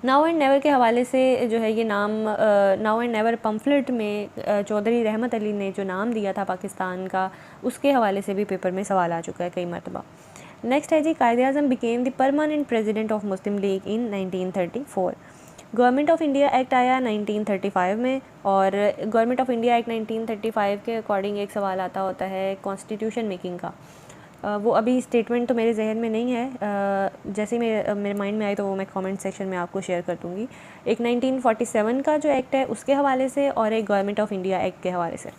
नाउ एंड नेवर के हवाले से जो है ये नाम नाउ एंड नेवर पम्फलेट में चौधरी रहमत अली ने जो नाम दिया था पाकिस्तान का, उसके हवाले से भी पेपर में सवाल आ चुका है कई मरतबा। नेक्स्ट है जी, Quaid-e-Azam became the permanent president of Muslim League in 1934। Government of India act आया 1935 में, और गवर्नमेंट ऑफ इंडिया एक्ट 1935 के अकॉर्डिंग एक सवाल आता होता है कॉन्स्टिट्यूशन मेकिंग का। वो अभी स्टेटमेंट तो मेरे जहन में नहीं है, जैसे मेरे माइंड में आए तो वो मैं कमेंट सेक्शन में आपको शेयर कर दूँगी। एक 1947 का जो एक्ट है उसके हवाले से, और एक गवर्नमेंट ऑफ इंडिया एक्ट के हवाले से।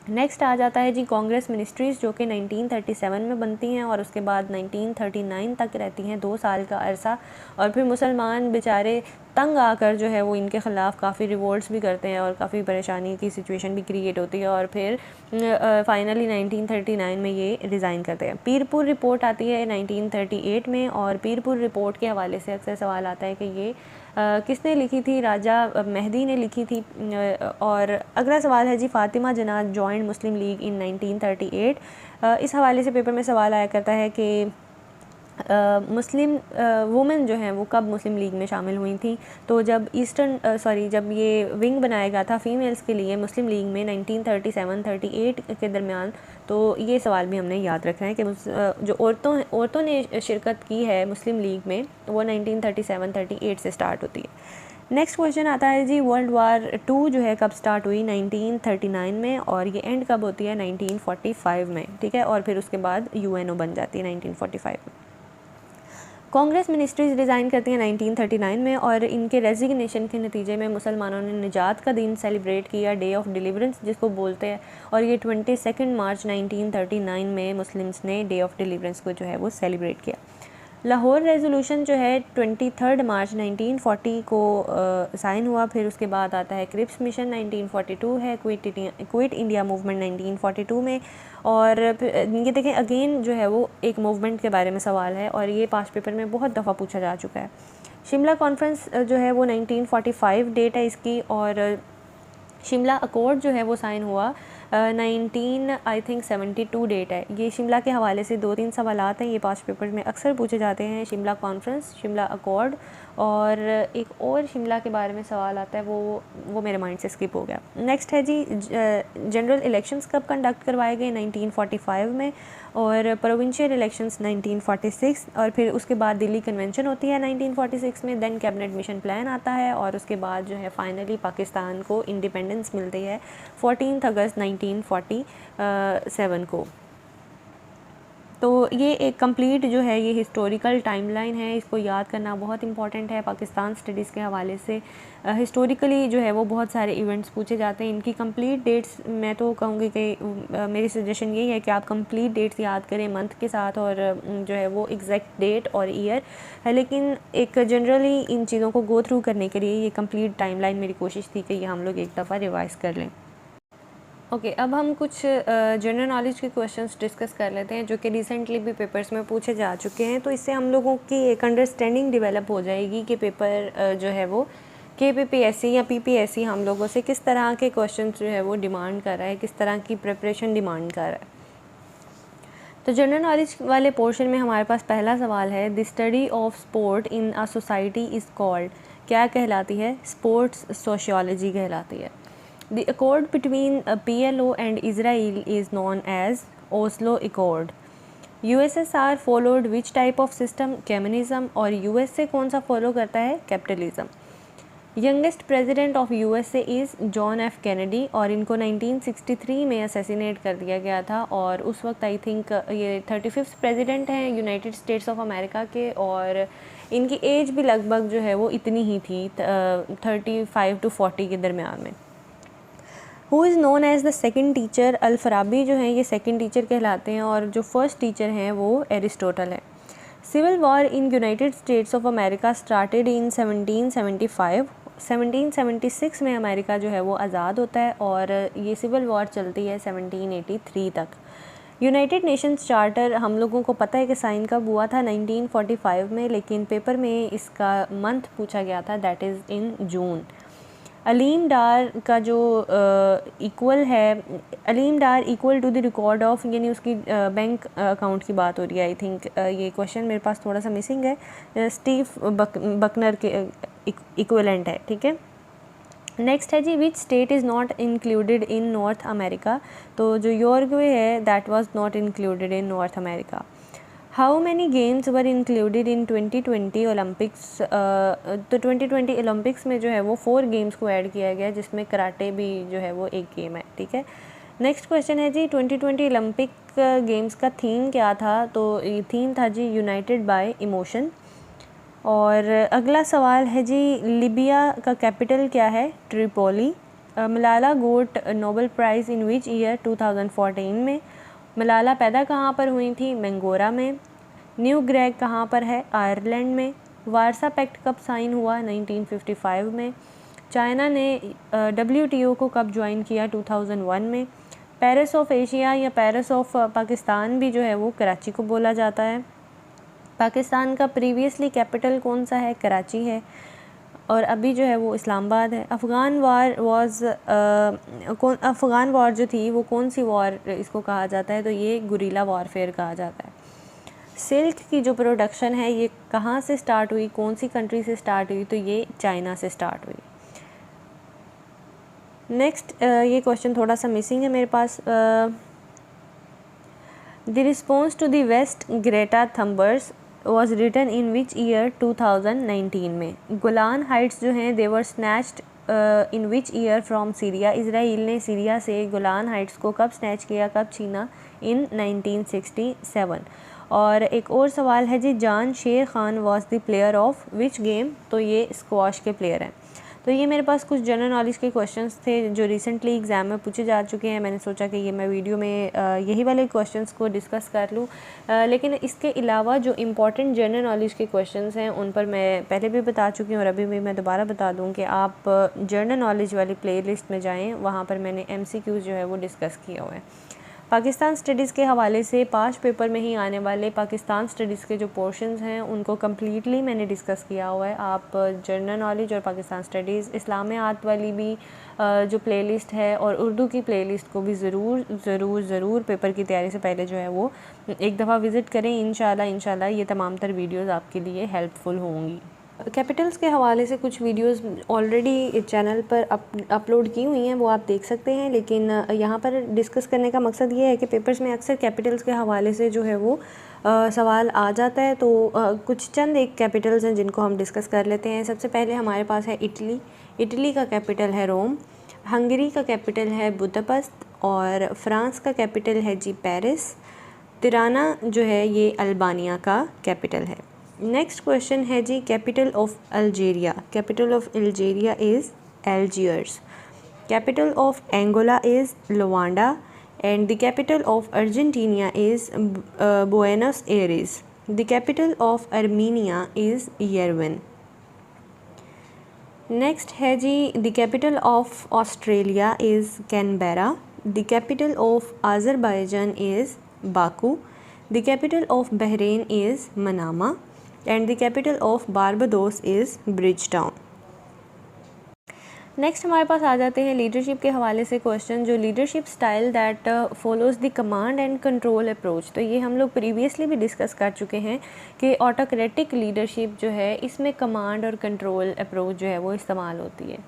नेक्स्ट आ जाता है जी कांग्रेस मिनिस्ट्रीज़, जो कि 1937 में बनती हैं और उसके बाद 1939 तक रहती हैं, 2 साल का अरसा। और फिर मुसलमान बेचारे तंग आकर जो है वो इनके ख़िलाफ़ काफ़ी रिवोल्ट्स भी करते हैं और काफ़ी परेशानी की सिचुएशन भी क्रिएट होती है और फिर फाइनली 1939 में ये रिज़ाइन करते हैं। पीरपुर रिपोर्ट आती है 1938 में, और पीरपुर रिपोर्ट के हवाले से अक्सर सवाल आता है कि ये किसने लिखी थी? राजा मेहदी ने लिखी थी। और अगला सवाल है जी फ़ातिमा जिन्ना जॉइंड मुस्लिम लीग इन 1938। इस हवाले से पेपर में सवाल आया करता है कि मुस्लिम वुमेन जो हैं वो कब मुस्लिम लीग में शामिल हुई थी? तो जब जब ये विंग बनाया गया था फ़ीमेल्स के लिए मुस्लिम लीग में 1937-38 के दरमियान, तो ये सवाल भी हमने याद रखना है कि जो औरतों ने शिरकत की है मुस्लिम लीग में वो 1937-38 से स्टार्ट होती है। नेक्स्ट क्वेश्चन आता है जी वर्ल्ड वार 2 जो है कब स्टार्ट हुई? 1939 में, और ये एंड कब होती है? 1945 में, ठीक है। और फिर उसके बाद UNO बन जाती है 1945 में। कांग्रेस मिनिस्ट्रीज़ रिज़ाइन करती हैं 1939 में, और इनके रेजिग्नेशन के नतीजे में मुसलमानों ने निजात का दिन सेलिब्रेट किया, डे ऑफ डिलीवरेंस जिसको बोलते हैं, और ये 22 मार्च 1939 में मुस्लिम्स ने डे ऑफ डिलीवरेंस को जो है वो सेलिब्रेट किया। लाहौर रेजोल्यूशन जो है 23 मार्च 1940 को साइन हुआ। फिर उसके बाद आता है क्रिप्स मिशन 1942 है, क्विट इंडिया मूवमेंट 1942 में। और ये देखें अगेन जो है वो एक मूवमेंट के बारे में सवाल है और ये पास्ट पेपर में बहुत दफ़ा पूछा जा चुका है। शिमला कॉन्फ्रेंस जो है वो 1945 डेट है इसकी, और शिमला अकॉर्ड जो है वो साइन हुआ 1972 डेट है। ये शिमला के हवाले से 2-3 सवालात हैं, ये पास्ट पेपर में अक्सर पूछे जाते हैं। शिमला कॉन्फ्रेंस, शिमला अकॉर्ड, और एक और शिमला के बारे में सवाल आता है वो मेरे माइंड से स्किप हो गया। नेक्स्ट है जी जनरल इलेक्शंस कब कंडक्ट करवाए गए? 1945 में, और प्रोविंशियल इलेक्शंस 1946, और फिर उसके बाद दिल्ली कन्वेंशन होती है 1946 में। देन कैबिनेट मिशन प्लान आता है, और उसके बाद जो है फाइनली पाकिस्तान को इंडिपेंडेंस मिलती है 14 अगस्त 1947 को। तो ये एक कंप्लीट जो है ये हिस्टोरिकल टाइमलाइन है, इसको याद करना बहुत इंपॉर्टेंट है। पाकिस्तान स्टडीज़ के हवाले से हिस्टोरिकली जो है वो बहुत सारे इवेंट्स पूछे जाते हैं। इनकी कंप्लीट डेट्स मैं तो कहूँगी कि मेरी सजेशन यही है कि आप कंप्लीट डेट्स याद करें मंथ के साथ, और जो है वो एग्जैक्ट डेट और ईयर है, लेकिन एक जनरली इन चीज़ों को गो थ्रू करने के लिए ये कंप्लीट टाइमलाइन मेरी कोशिश थी कि ये हम लोग एक दफ़ा रिवाइज़ कर लें। ओके, अब हम कुछ जनरल नॉलेज के क्वेश्चंस डिस्कस कर लेते हैं जो कि रिसेंटली भी पेपर्स में पूछे जा चुके हैं। तो इससे हम लोगों की एक अंडरस्टैंडिंग डेवलप हो जाएगी कि पेपर जो है वो KPPSC या PPSC हम लोगों से किस तरह के क्वेश्चंस जो है वो डिमांड कर रहा है, किस तरह की प्रिपरेशन डिमांड कर रहा है। तो जनरल नॉलेज वाले पोर्शन में हमारे पास पहला सवाल है, the study of sport in a society is called, क्या कहलाती है? स्पोर्ट्स सोशियोलॉजी कहलाती है। The accord between PLO and Israel is known as Oslo Accord. USSR followed which type of system? Communism. और USA कौन सा फॉलो करता है? Capitalism. Youngest president of USA is John F Kennedy, और इनको 1963 में असैसिनेट कर दिया गया था, और उस वक्त आई थिंक ये 35th प्रेसिडेंट हैं यूनाइटेड स्टेट्स ऑफ अमेरिका के, और इनकी एज भी लगभग जो है वो इतनी ही थी 35 to 40 के दरमियान में। Who is known as the second teacher? Al Farabi जो हैं ये सेकेंड टीचर कहलाते हैं, और जो फर्स्ट टीचर हैं वो एरिस्टोटल है। Civil war in United States of America started in 1775। 1776 में अमेरिका जो है वो आज़ाद होता है, और ये सिविल वॉर चलती है 1783 तक। यूनाइटेड नेशंस चार्टर हम लोगों को पता है कि साइन कब हुआ था? 1945 में, लेकिन पेपर में इसका मंथ पूछा गया था, that is in June. Aleem Dar का जो इक्वल है, Aleem Dar equal to the record of, यानी उसकी बैंक अकाउंट की बात हो रही है। आई थिंक ये क्वेश्चन मेरे पास थोड़ा सा मिसिंग है, स्टीव बकनर के इक्वलेंट है, ठीक है। नेक्स्ट है जी, which state is not included in North America? तो जो योरगवे है that was not included in North America. How many games were included in 2020 Olympics? तो 2020 ओलंपिक्स में जो है वो 4 गेम्स को ऐड किया गया, जिसमें कराटे भी जो है वो एक गेम है, ठीक है। नेक्स्ट क्वेश्चन है जी, 2020 ओलंपिक गेम्स का थीम क्या था? तो ये थीम था जी यूनाइटेड बाय इमोशन। और अगला सवाल है जी, लीबिया का कैपिटल क्या है? Tripoli. Malala got Nobel prize in which year 2014 में। मलाला पैदा कहाँ पर हुई थी? मैंगोरा में। न्यू ग्रेग कहाँ पर है? आयरलैंड में। वारसा पैक्ट कब साइन हुआ? 1955 में। चाइना ने WTO को कब ज्वाइन किया? 2001 में। पेरिस ऑफ एशिया या पेरिस ऑफ पाकिस्तान भी जो है वो कराची को बोला जाता है। पाकिस्तान का प्रीवियसली कैपिटल कौन सा है? कराची है, और अभी जो है वो इस्लामाबाद है। अफ़गान वार जो थी वो कौन सी वॉर इसको कहा जाता है? तो ये गुरिल्ला वॉरफेयर कहा जाता है। सिल्क की जो प्रोडक्शन है ये कहाँ से स्टार्ट हुई? कौन सी कंट्री से स्टार्ट हुई? तो ये चाइना से स्टार्ट हुई। नेक्स्ट ये क्वेश्चन थोड़ा सा मिसिंग है मेरे पास। The response to the West Greta Thunberg's was written in which year? 2019 में। गोलान हाइट्स जो हैं they were snatched in which year from Syria? Israel ने सीरिया से गोलान हाइट्स को कब स्नैच किया, कब छीना? इन 1967। और एक और सवाल है जी, जान शेर Khan was the player of which game? तो ये स्क्वॉश के प्लेयर हैं। तो ये मेरे पास कुछ जनरल नॉलेज के क्वेश्चंस थे जो रिसेंटली एग्ज़ाम में पूछे जा चुके हैं। मैंने सोचा कि ये मैं वीडियो में यही वाले क्वेश्चंस को डिस्कस कर लूँ, लेकिन इसके अलावा जो इम्पॉर्टेंट जनरल नॉलेज के क्वेश्चंस हैं उन पर मैं पहले भी बता चुकी हूँ और अभी भी मैं दोबारा बता दूँ कि आप जनरल नॉलेज वाली प्लेलिस्ट में जाएँ, वहाँ पर मैंने MCQs जो है वो डिस्कस किया हुआ है। पाकिस्तान स्टडीज़ के हवाले से 5 पेपर में ही आने वाले पाकिस्तान स्टडीज़ के जो पोर्शंस हैं उनको कम्प्लीटली मैंने डिस्कस किया हुआ है। आप जनरल नॉलेज और पाकिस्तान स्टडीज़, इस्लामियात वाली भी जो प्लेलिस्ट है और उर्दू की प्लेलिस्ट को भी ज़रूर पेपर की तैयारी से पहले जो है वो एक दफ़ा विज़िट करें। इंशाल्लाह ये तमाम तर वीडियोज़ आपके लिए हेल्पफुल होंगी। कैपिटल्स के हवाले से कुछ वीडियोस ऑलरेडी चैनल पर अपलोड की हुई हैं, वो आप देख सकते हैं, लेकिन यहाँ पर डिस्कस करने का मकसद ये है कि पेपर्स में अक्सर कैपिटल्स के हवाले से जो है वो सवाल आ जाता है। तो कुछ चंद एक कैपिटल्स हैं जिनको हम डिस्कस कर लेते हैं। सबसे पहले हमारे पास है इटली का कैपिटल है रोम। हंगरी का कैपिटल है बुदापेस्ट और फ्रांस का कैपिटल है जी पेरिस। तिराना जो है ये अल्बानिया का कैपिटल है। नेक्स्ट क्वेश्चन है जी, capital of Algeria. Capital of Algeria is Algiers. Capital of Angola is Luanda and the capital of Argentina is Buenos Aires. The capital of Armenia is Yerevan. Next है जी, the capital of Australia is Canberra. The capital of Azerbaijan is Baku. The capital of Bahrain is Manama and the capital of Barbados is Bridgetown। नेक्स्ट हमारे पास आ जाते हैं leadership के हवाले से क्वेश्चन, जो leadership style that follows the command and control approach. तो ये हम लोग प्रीवियसली भी डिस्कस कर चुके हैं कि ऑटोक्रेटिक लीडरशिप जो है इसमें कमांड और कंट्रोल अप्रोच जो है वो इस्तेमाल होती है,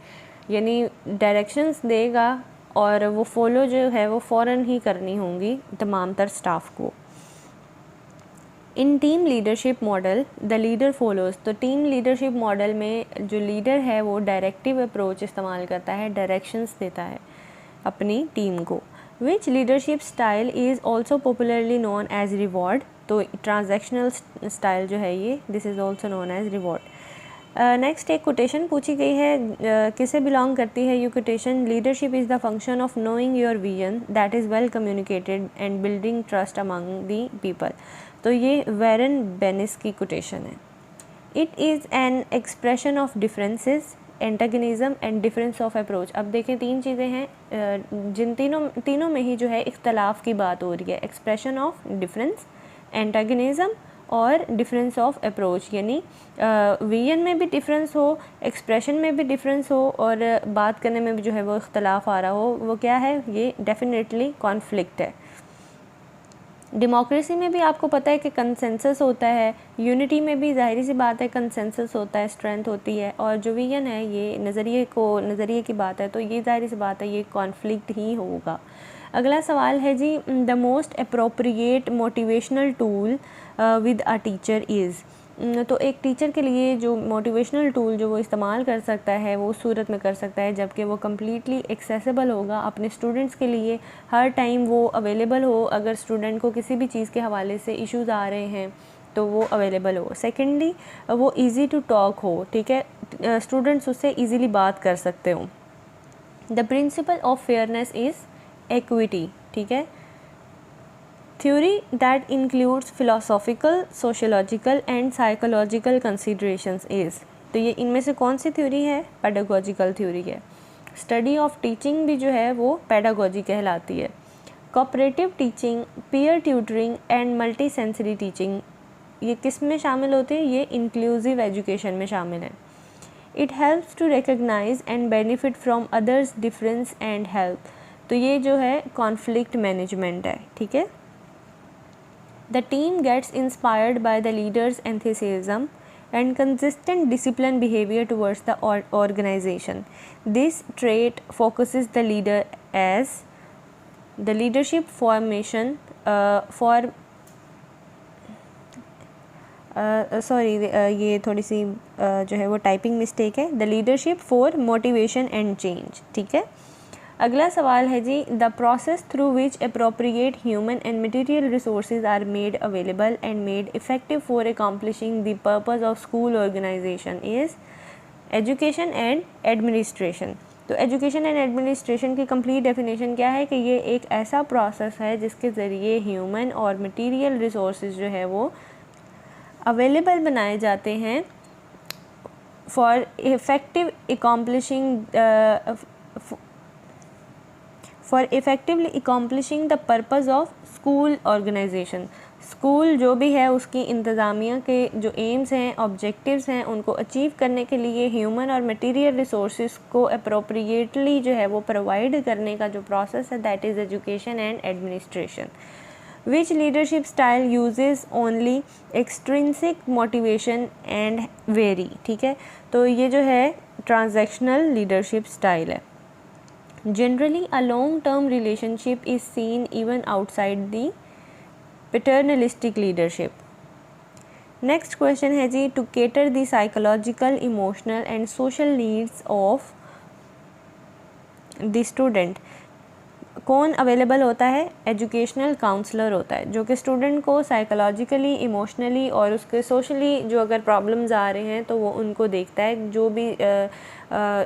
यानी डायरेक्शंस देगा और वो फॉलो जो है वो फ़ौरन ही करनी होंगी तमाम तर स्टाफ को। In team leadership model the leader follows. तो टीम लीडरशिप मॉडल में जो लीडर है वो डायरेक्टिव अप्रोच इस्तेमाल करता है, डायरेक्शंस देता है अपनी टीम को। Which leadership style is also popularly known as reward. तो ट्रांजैक्शनल स्टाइल जो है ये this is also known as reward. Next एक कोटेशन पूछी गई है, किसे बिलोंग करती है ये quotation? Leadership is the function of knowing your vision that is well communicated and building trust among the people. तो ये वेरन बेनिस की कोटेशन है। It is an expression of differences, antagonism and difference of approach. अब देखें 3 चीज़ें हैं जिन तीनों में ही जो है इख्तलाफ की बात हो रही है, एक्सप्रेशन ऑफ डिफरेंस, एंटागनिज़म और डिफरेंस ऑफ अप्रोच, यानी विजन में भी डिफरेंस हो, एक्सप्रेशन में भी डिफरेंस हो और बात करने में भी जो है वो इख्तलाफ आ रहा हो। वो क्या है? ये डेफिनेटली कॉन्फ्लिक्ट है। डेमोक्रेसी में भी आपको पता है कि कंसेंसस होता है, यूनिटी में भी ज़ाहिर सी बात है कंसेंसस होता है, स्ट्रेंथ होती है, और जो विजन है ये नज़रिए की बात है, तो ये ज़ाहिर सी बात है ये कॉन्फ्लिक्ट ही होगा। अगला सवाल है जी, the most appropriate motivational tool with a teacher is. तो एक टीचर के लिए जो मोटिवेशनल टूल जो वो इस्तेमाल कर सकता है वो सूरत में कर सकता है जबकि वो कम्प्लीटली एक्सेसिबल होगा अपने स्टूडेंट्स के लिए, हर टाइम वो अवेलेबल हो। अगर स्टूडेंट को किसी भी चीज़ के हवाले से इश्यूज़ आ रहे हैं तो वो अवेलेबल हो। सेकेंडली वो इजी टू टॉक हो, ठीक है, स्टूडेंट्स उससे इजीली बात कर सकते हो। The principle of fairness is equity, ठीक है। Theory that includes philosophical, sociological and psychological considerations is, तो ये इनमें से कौन सी थ्योरी है? पेडागोजिकल थ्योरी है। स्टडी ऑफ टीचिंग भी जो है वो पेडागोजी कहलाती है। Cooperative teaching, peer tutoring and multi sensory teaching, ये किस में शामिल होते हैं? ये इंक्लूसिव एजुकेशन में शामिल है। It helps to recognise and benefit from others difference and help, तो ये जो है कॉन्फ्लिक्ट मैनेजमेंट है, ठीक है। The team gets inspired by the leaders enthusiasm and consistent disciplined behavior towards the organization. This trait focuses the leader as the leadership formation ये थोड़ी सी जो है वो टाइपिंग मिस्टेक है। The leadership for motivation and change, ठीक है। अगला सवाल है जी, the process through which appropriate human and material resources are made available and made effective for accomplishing the purpose of school organisation is education and administration. तो education and administration की complete definition क्या है कि ये एक ऐसा process है जिसके ज़रिए ह्यूमन और मटेरियल रिसोर्सेज जो है वो अवेलेबल बनाए जाते हैं for effective effectively accomplishing the purpose of school organisation. School जो भी है उसकी इंतज़ामिया के जो एम्स हैं, ऑब्जेक्टिव्स हैं, उनको अचीव करने के लिए ह्यूमन और मटेरियल रिसोर्सेज को अप्रोप्रिएटली जो है वो प्रोवाइड करने का जो प्रोसेस है that is education and administration. Which leadership style uses only extrinsic motivation and very, ठीक है। तो ये जो है ट्रांजैक्शनल लीडरशिप स्टाइल है। Generally, a long-term relationship is seen even outside the paternalistic leadership. Next question है जी, to cater the psychological, emotional and social needs of the student, कौन available होता है? एजुकेशनल काउंसलर होता है, जो कि स्टूडेंट को साइकोलॉजिकली, इमोशनली और उसके सोशली जो अगर प्रॉब्लम्स आ रहे हैं तो वो उनको देखता है, जो भी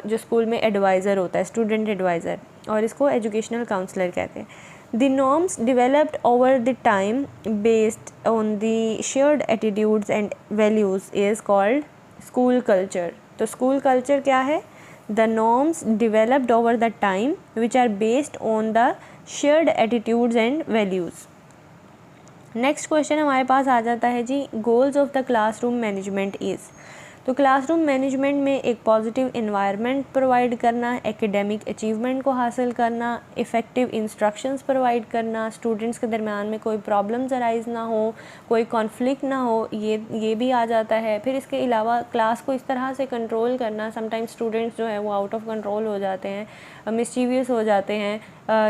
जो स्कूल में एडवाइज़र होता है, स्टूडेंट एडवाइज़र, और इसको एजुकेशनल काउंसलर कहते हैं। The norms developed over the time based on the shared attitudes and values is called school culture. तो स्कूल कल्चर क्या है? The norms developed over the time which are based on the shared attitudes and values. Next question हमारे पास आ जाता है जी, goals of the classroom management is. तो क्लासरूम मैनेजमेंट में एक पॉजिटिव इन्वायरमेंट प्रोवाइड करना, एकेडमिक अचीवमेंट को हासिल करना, इफ़ेक्टिव इंस्ट्रक्शंस प्रोवाइड करना, स्टूडेंट्स के दरमियान में कोई प्रॉब्लम्स अराइज़ ना हो, कोई कॉन्फ्लिक्ट ना हो, ये भी आ जाता है। फिर इसके अलावा क्लास को इस तरह से कंट्रोल करना, समटाइम्स स्टूडेंट्स जो है वो आउट ऑफ कंट्रोल हो जाते हैं, मिस्चीवियस हो जाते हैं,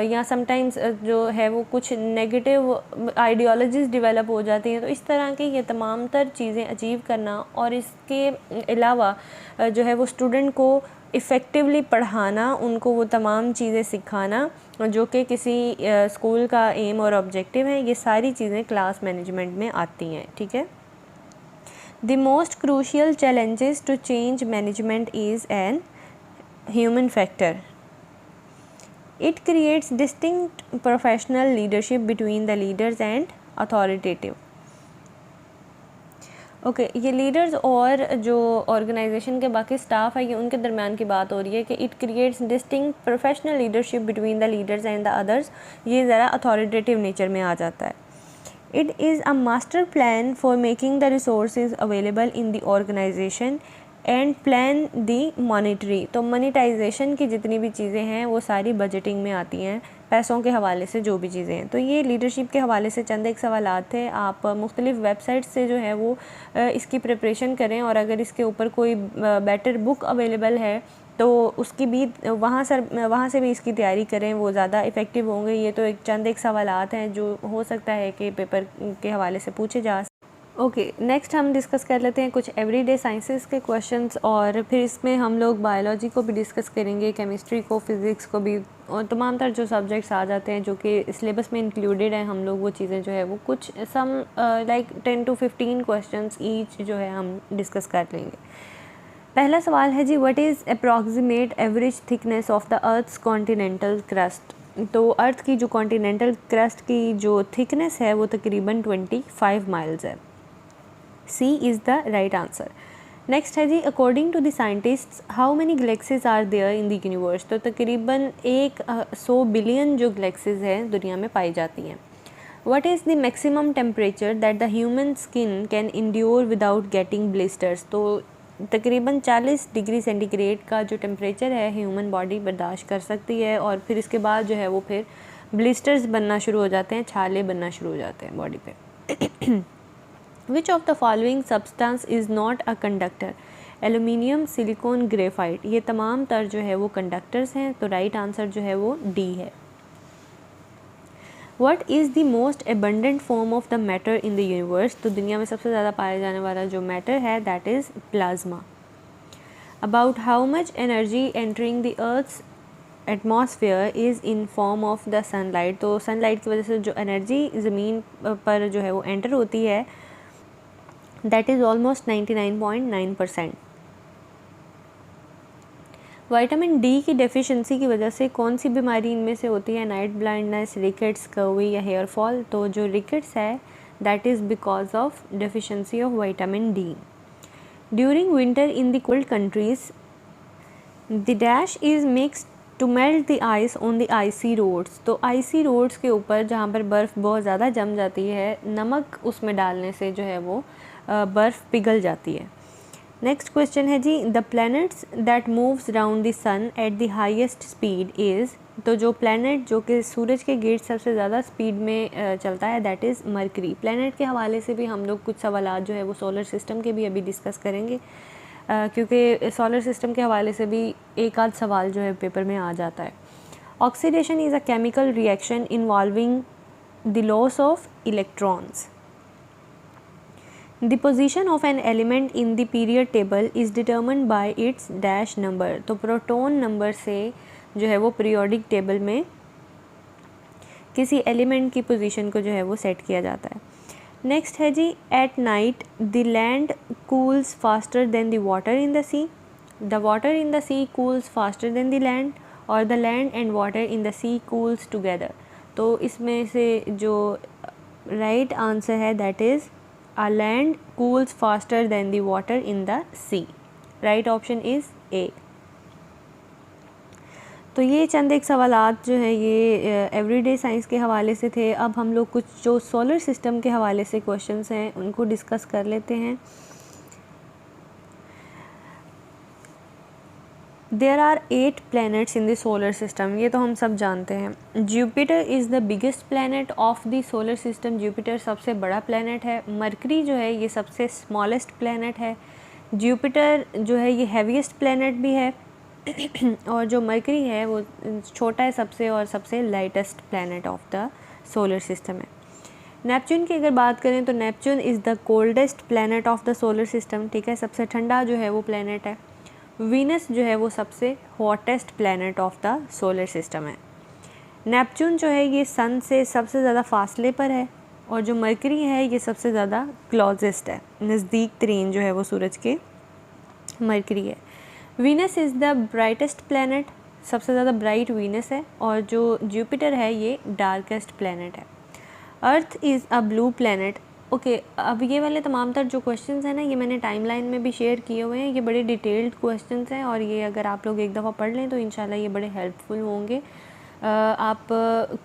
या समटाइम्स जो है वो कुछ नेगेटिव आइडियोलॉजीज़ डेवलप हो जाती हैं। तो इस तरह की ये तमाम तर चीज़ें अचीव करना और इसके अलावा जो है वो स्टूडेंट को इफ़ेक्टिवली पढ़ाना, उनको वो तमाम चीज़ें सिखाना जो कि किसी स्कूल का एम और ऑब्जेक्टिव है, ये सारी चीज़ें क्लास मैनेजमेंट में आती हैं, ठीक है। The most crucial challenges to change management is an human factor. It creates distinct professional leadership between the leaders and authoritative. Okay, ये लीडर्स और जो ऑर्गेनाइजेशन के बाकी स्टाफ है ये उनके दरमियान की बात हो रही है कि it creates distinct professional leadership between the leaders and the others, ये ज़रा अथॉरिटेटिव नेचर में आ जाता है। It is a master plan for making the resources available in the organisation and plan the monetary. तो मनीटाइजेशन की जितनी भी चीज़ें हैं वो सारी बजटिंग में आती हैं, पैसों के हवाले से जो भी चीज़ें हैं। तो ये लीडरशिप के हवाले से चंद एक सवालात थे। आप मुख्तलिफ़ वेबसाइट्स से जो है वो इसकी प्रिपरेशन करें, और अगर इसके ऊपर कोई बेटर बुक अवेलेबल है तो उसकी भी वहाँ से भी इसकी तैयारी करें, वो ज़्यादा इफ़ेक्टिव होंगे। ये तो एक चंद एक सवालात हैं जो हो सकता है कि पेपर के हवाले से पूछे जा। ओके, नेक्स्ट हम डिस्कस कर लेते हैं कुछ एवरीडे साइंसेस के क्वेश्चंस, और फिर इसमें हम लोग बायोलॉजी को भी डिस्कस करेंगे, केमिस्ट्री को, फिज़िक्स को भी, और तमाम तर जो सब्जेक्ट्स आ जाते हैं जो कि सिलेबस में इंक्लूडेड हैं, हम लोग वो चीज़ें जो है वो कुछ लाइक 10 to 15 क्वेश्चंस ईच जो है हम डिस्कस कर लेंगे। पहला सवाल है जी, what is approximate average thickness of the earth's continental crust. तो अर्थ की जो कॉन्टिनेंटल क्रस्ट की जो थिकनेस है वो तकरीबन 25 माइल्स है। C is the right answer. Next है जी, according to the scientists how many galaxies are there in the universe. तो तकरीबन 100 बिलियन जो गैलेक्सीज हैं दुनिया में पाई जाती हैं। What is the maximum temperature that the human skin can endure without getting blisters. तो तकरीबन 40 डिग्री सेंटीग्रेड का जो टेम्परेचर है ह्यूमन बॉडी बर्दाश्त कर सकती है, और फिर इसके बाद जो है वो फिर ब्लिस्टर्स बनना शुरू हो जाते हैं, छाले बनना शुरू हो जाते हैं बॉडी पे। Which of the following substance is not a conductor. Aluminium, silicon, graphite, ये तमाम तर जो है वो कंडक्टर्स हैं, तो राइट आंसर जो है वो डी है। What is the most abundant form of the matter in the universe। तो दुनिया में सबसे ज़्यादा पाया जाने वाला जो मैटर है that is plasma। About how much energy entering the earth's atmosphere is in form of the sunlight। तो सनलाइट की वजह से जो एनर्जी ज़मीन पर जो है वो एंटर होती है that is almost 99.9%। Vitamin D की डेफिशिएंसी की वजह से कौन सी बीमारी इनमें से होती है, नाइट ब्लाइंडनेस, रिकेट्स, कर्वी या हेयर फॉल। तो जो रिकेट्स है that is because of deficiency of vitamin D. During winter in the cold countries the dash is mixed to melt the ice on the icy roads. तो icy roads के ऊपर जहाँ पर बर्फ़ बहुत ज़्यादा जम जाती है, नमक उसमें डालने से जो है वो बर्फ़ पिघल जाती है। नेक्स्ट क्वेश्चन है जी, the planets that moves round the sun at the highest speed is. तो जो प्लैनेट जो कि सूरज के गेट सबसे ज़्यादा स्पीड में चलता है दैट इज़ मरकरी। प्लैनेट के हवाले से भी हम लोग कुछ सवाल जो है वो सोलर सिस्टम के भी अभी डिस्कस करेंगे, क्योंकि सोलर सिस्टम के हवाले से भी एक आध सवाल जो है पेपर में आ जाता है। Oxidation is a chemical reaction involving the loss of electrons. The position of an element in the period table is determined by its dash number। तो प्रोटॉन नंबर से जो है वो पीरियोडिक टेबल में किसी एलिमेंट की पोजीशन को जो है वो सेट किया जाता है। नेक्स्ट है जी, at night the land cools faster than the water in the sea. The water in the sea cools faster than the land, और the land and water in the sea cools together. तो इसमें से जो right answer है that is A land cools faster than the water in the sea। Right option is A। तो ये चंद एक सवालात जो है ये एवरीडे साइंस के हवाले से थे। अब हम लोग कुछ जो सोलर सिस्टम के हवाले से क्वेश्चंस हैं उनको डिस्कस कर लेते हैं। There are 8 planets in the solar system, ये तो हम सब जानते हैं। Jupiter is the biggest planet of the solar system. Jupiter सबसे बड़ा प्लैनेट है। मरकरी जो है ये सबसे स्मॉलेस्ट प्लैनेट है। जुपिटर जो है ये हैवीएस्ट प्लैनेट भी है और जो मरकरी है वो छोटा है सबसे और सबसे lightest planet of the solar system है। नेपच्यून की अगर बात करें तो Neptune is the coldest planet of the solar system, ठीक है, सबसे ठंडा जो है वो प्लैनेट है। वीनस जो है वो सबसे hottest planet of the solar system है। नेपच्यून जो है ये सन से सबसे ज़्यादा फासले पर है, और जो मरकरी है ये सबसे ज़्यादा क्लोजेस्ट है, नज़दीक तरीन जो है वो सूरज के मरकरी है। Venus is the brightest planet, सबसे ज़्यादा ब्राइट वीनस है, और जो जुपिटर है ये डार्केस्ट प्लैनेट है। Earth is a blue planet. Okay, अब ये वाले तमाम तर जो क्वेश्चंस हैं ना ये मैंने टाइमलाइन में भी शेयर किए हुए हैं। ये बड़े डिटेल्ड क्वेश्चंस हैं और ये अगर आप लोग एक दफ़ा पढ़ लें तो इंशाल्लाह ये बड़े हेल्पफुल होंगे। आप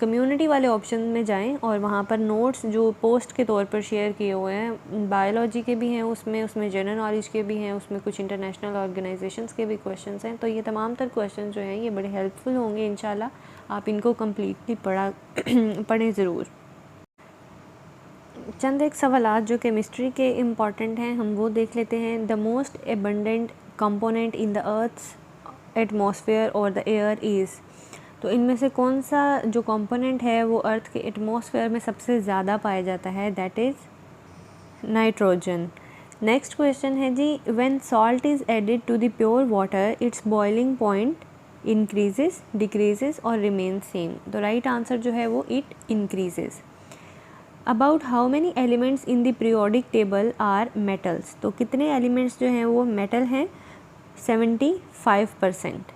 कम्युनिटी वाले ऑप्शन में जाएं और वहाँ पर नोट्स जो पोस्ट के तौर पर शेयर किए हुए हैं, बायोलॉजी के भी हैं उसमें जनरल नॉलेज के भी हैं, उसमें कुछ इंटरनेशनल ऑर्गेनाइजेशंस के भी क्वेश्चंस हैं। तो ये तमाम तर क्वेश्चन जो हैं ये बड़े हेल्पफुल होंगे इंशाल्लाह। आप इनको कम्प्लीटली पढ़ें ज़रूर। चंद एक सवालात जो केमिस्ट्री के इम्पॉर्टेंट हैं हम वो देख लेते हैं। The most abundant component in the earth's atmosphere और द एयर इज़। तो इनमें से कौन सा जो कंपोनेंट है वो अर्थ के एटमॉस्फेयर में सबसे ज़्यादा पाया जाता है, that is nitrogen. Next question है जी, when salt is added to the pure water its boiling point increases, decreases और रिमेन सेम। तो राइट आंसर जो है वो it increases. About how many elements in the periodic table are metals. तो कितने elements जो हैं वो मेटल हैं। 75%।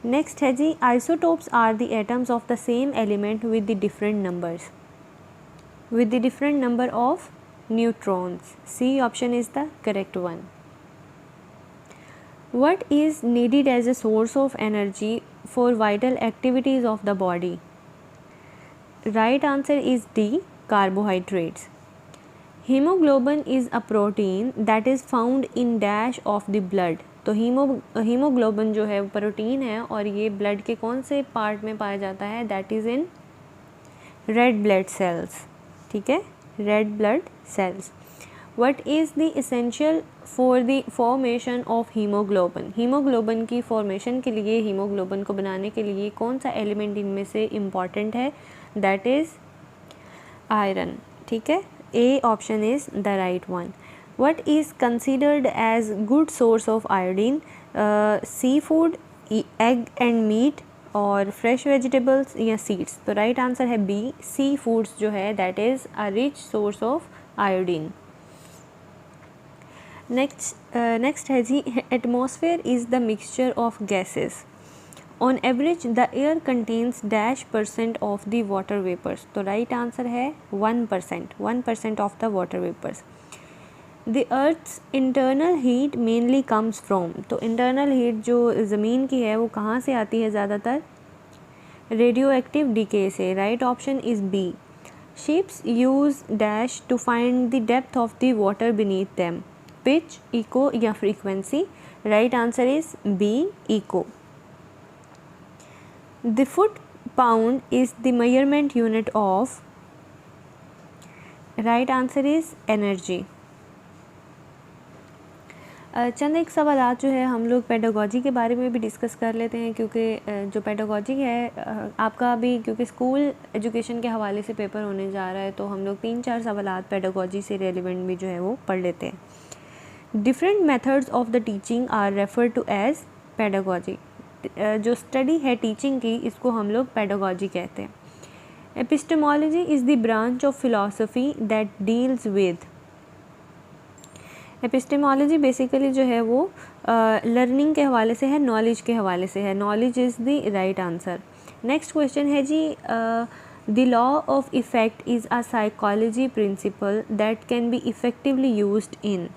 नेक्स्ट है जी, isotopes are the atoms of the same element with the different numbers, with the different number of neutrons. C option is the correct one. What is needed as a source of energy for vital activities of the body? Right answer is D, carbohydrates. Hemoglobin is a protein that is found in dash of the blood. तो haemoglobin जो है वो protein है और ये blood के कौन से पार्ट में पाया जाता है? That is in red blood cells, ठीक है, red blood cells. What is the essential for the formation of haemoglobin? Haemoglobin की फॉर्मेशन के लिए, हीमोग्लोबिन को बनाने के लिए कौन सा एलिमेंट इनमें से इम्पॉर्टेंट है? दैट इज़ आयरन, ठीक है, A option is the right one. What is considered as good source of iodine? Sea food, egg and meat और फ्रेश वेजिटेबल्स या सीड्स? तो राइट आंसर है बी, सी फूड्स जो है that is a rich source of iodine. Next है जी, atmosphere is the mixture of gases. On average the air contains dash percent of the water vapours? तो right answer है 1% of the water vapours. The earth's internal heat mainly comes from? तो internal heat जो ज़मीन की है वो कहाँ से आती है ज़्यादातर? रेडियो एक्टिव डीके से। Right option is B. Ships use dash to find the depth of the water beneath them? Pitch, echo या frequency? Right answer is B, echo. The foot pound is the measurement unit of? Right answer is energy. चंद एक सवाल जो है हम लोग pedagogy के बारे में भी डिस्कस कर लेते हैं, क्योंकि जो पेडागॉजी है आपका अभी, क्योंकि स्कूल एजुकेशन के हवाले से पेपर होने जा रहा है, तो हम लोग 3-4 सवाल पेडागॉजी से रेलिवेंट भी जो है वो पढ़ लेते हैं। Different methods of the teaching are refer to as pedagogy. जो स्टडी है टीचिंग की, इसको हम लोग पेडागॉजी कहते हैं। Epistemology is the branch of philosophy that deals with? Epistemology basically जो है वो लर्निंग के हवाले से है, नॉलेज के हवाले से है। Knowledge is the right answer. Next question है जी, the law of effect is a psychology principle that can be effectively used in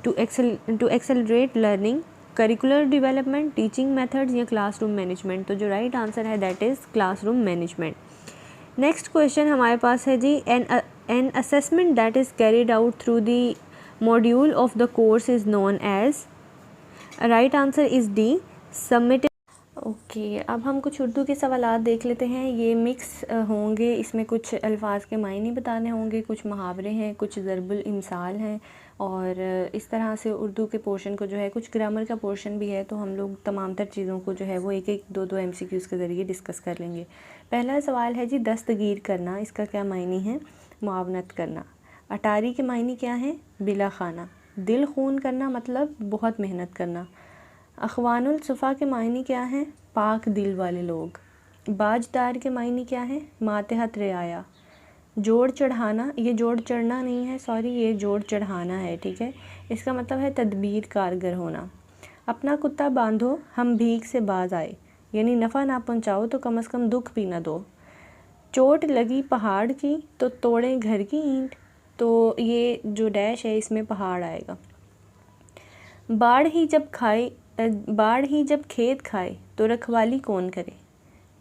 to accelerate learning, curricular development, teaching methods या क्लासरूम मैनेजमेंट? तो जो right answer है that is classroom management. Next question हमारे पास है जी, an assessment that is carried out through the module of the course is known as? Right answer is D, submit. Okay, अब हम कुछ उर्दू के सवालात देख लेते हैं। ये मिक्स होंगे, इसमें कुछ अल्फाज के मायने बताने होंगे, कुछ मुहावरे हैं, कुछ ज़रबुल इमसाल हैं, और इस तरह से उर्दू के पोर्शन को जो है, कुछ ग्रामर का पोर्शन भी है, तो हम लोग तमाम तर चीज़ों को जो है वो एक एक दो MCQs के ज़रिए डिस्कस कर लेंगे। पहला सवाल है जी, दस्तगीर करना, इसका क्या मायने है? मुआवनत करना। अटारी के मायने क्या हैं? बिला खाना। दिल खून करना मतलब बहुत मेहनत करना। अखवानुल सफ़ा के मायने क्या हैं? पाक दिल वाले लोग। बाजदार के मायने क्या हैं? मातहत रियाया। जोड़ चढ़ाना, ये जोड़ चढ़ना नहीं है, सॉरी, ये जोड़ चढ़ाना है, ठीक है। इसका मतलब है तदबीर कारगर होना। अपना कुत्ता बांधो, हम भीख से बाज आए, यानी नफ़ा ना पहुँचाओ तो कम से कम दुख भी ना दो। चोट लगी पहाड़ की तो तोड़ें घर की ईंट, तो ये जो डैश है इसमें पहाड़ आएगा। बाढ़ ही जब खेत खाए तो रखवाली कौन करे?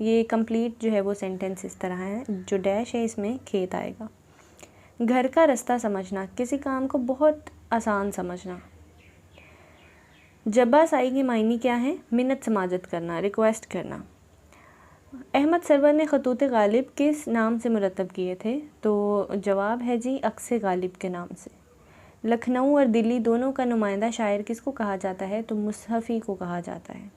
ये कंप्लीट जो है वो सेंटेंस इस तरह है, जो डैश है इसमें खेत आएगा। घर का रास्ता समझना, किसी काम को बहुत आसान समझना। जब्बा साई के मायने क्या है? मिन्नत समाजत करना, रिक्वेस्ट करना। अहमद सरवर ने खतूत गालिब किस नाम से मुरतब किए थे? तो जवाब है जी, अक्से गालिब के नाम से। लखनऊ और दिल्ली दोनों का नुमाइंदा शायर किसको कहा जाता है? तो मुसहफ़ी को कहा जाता है।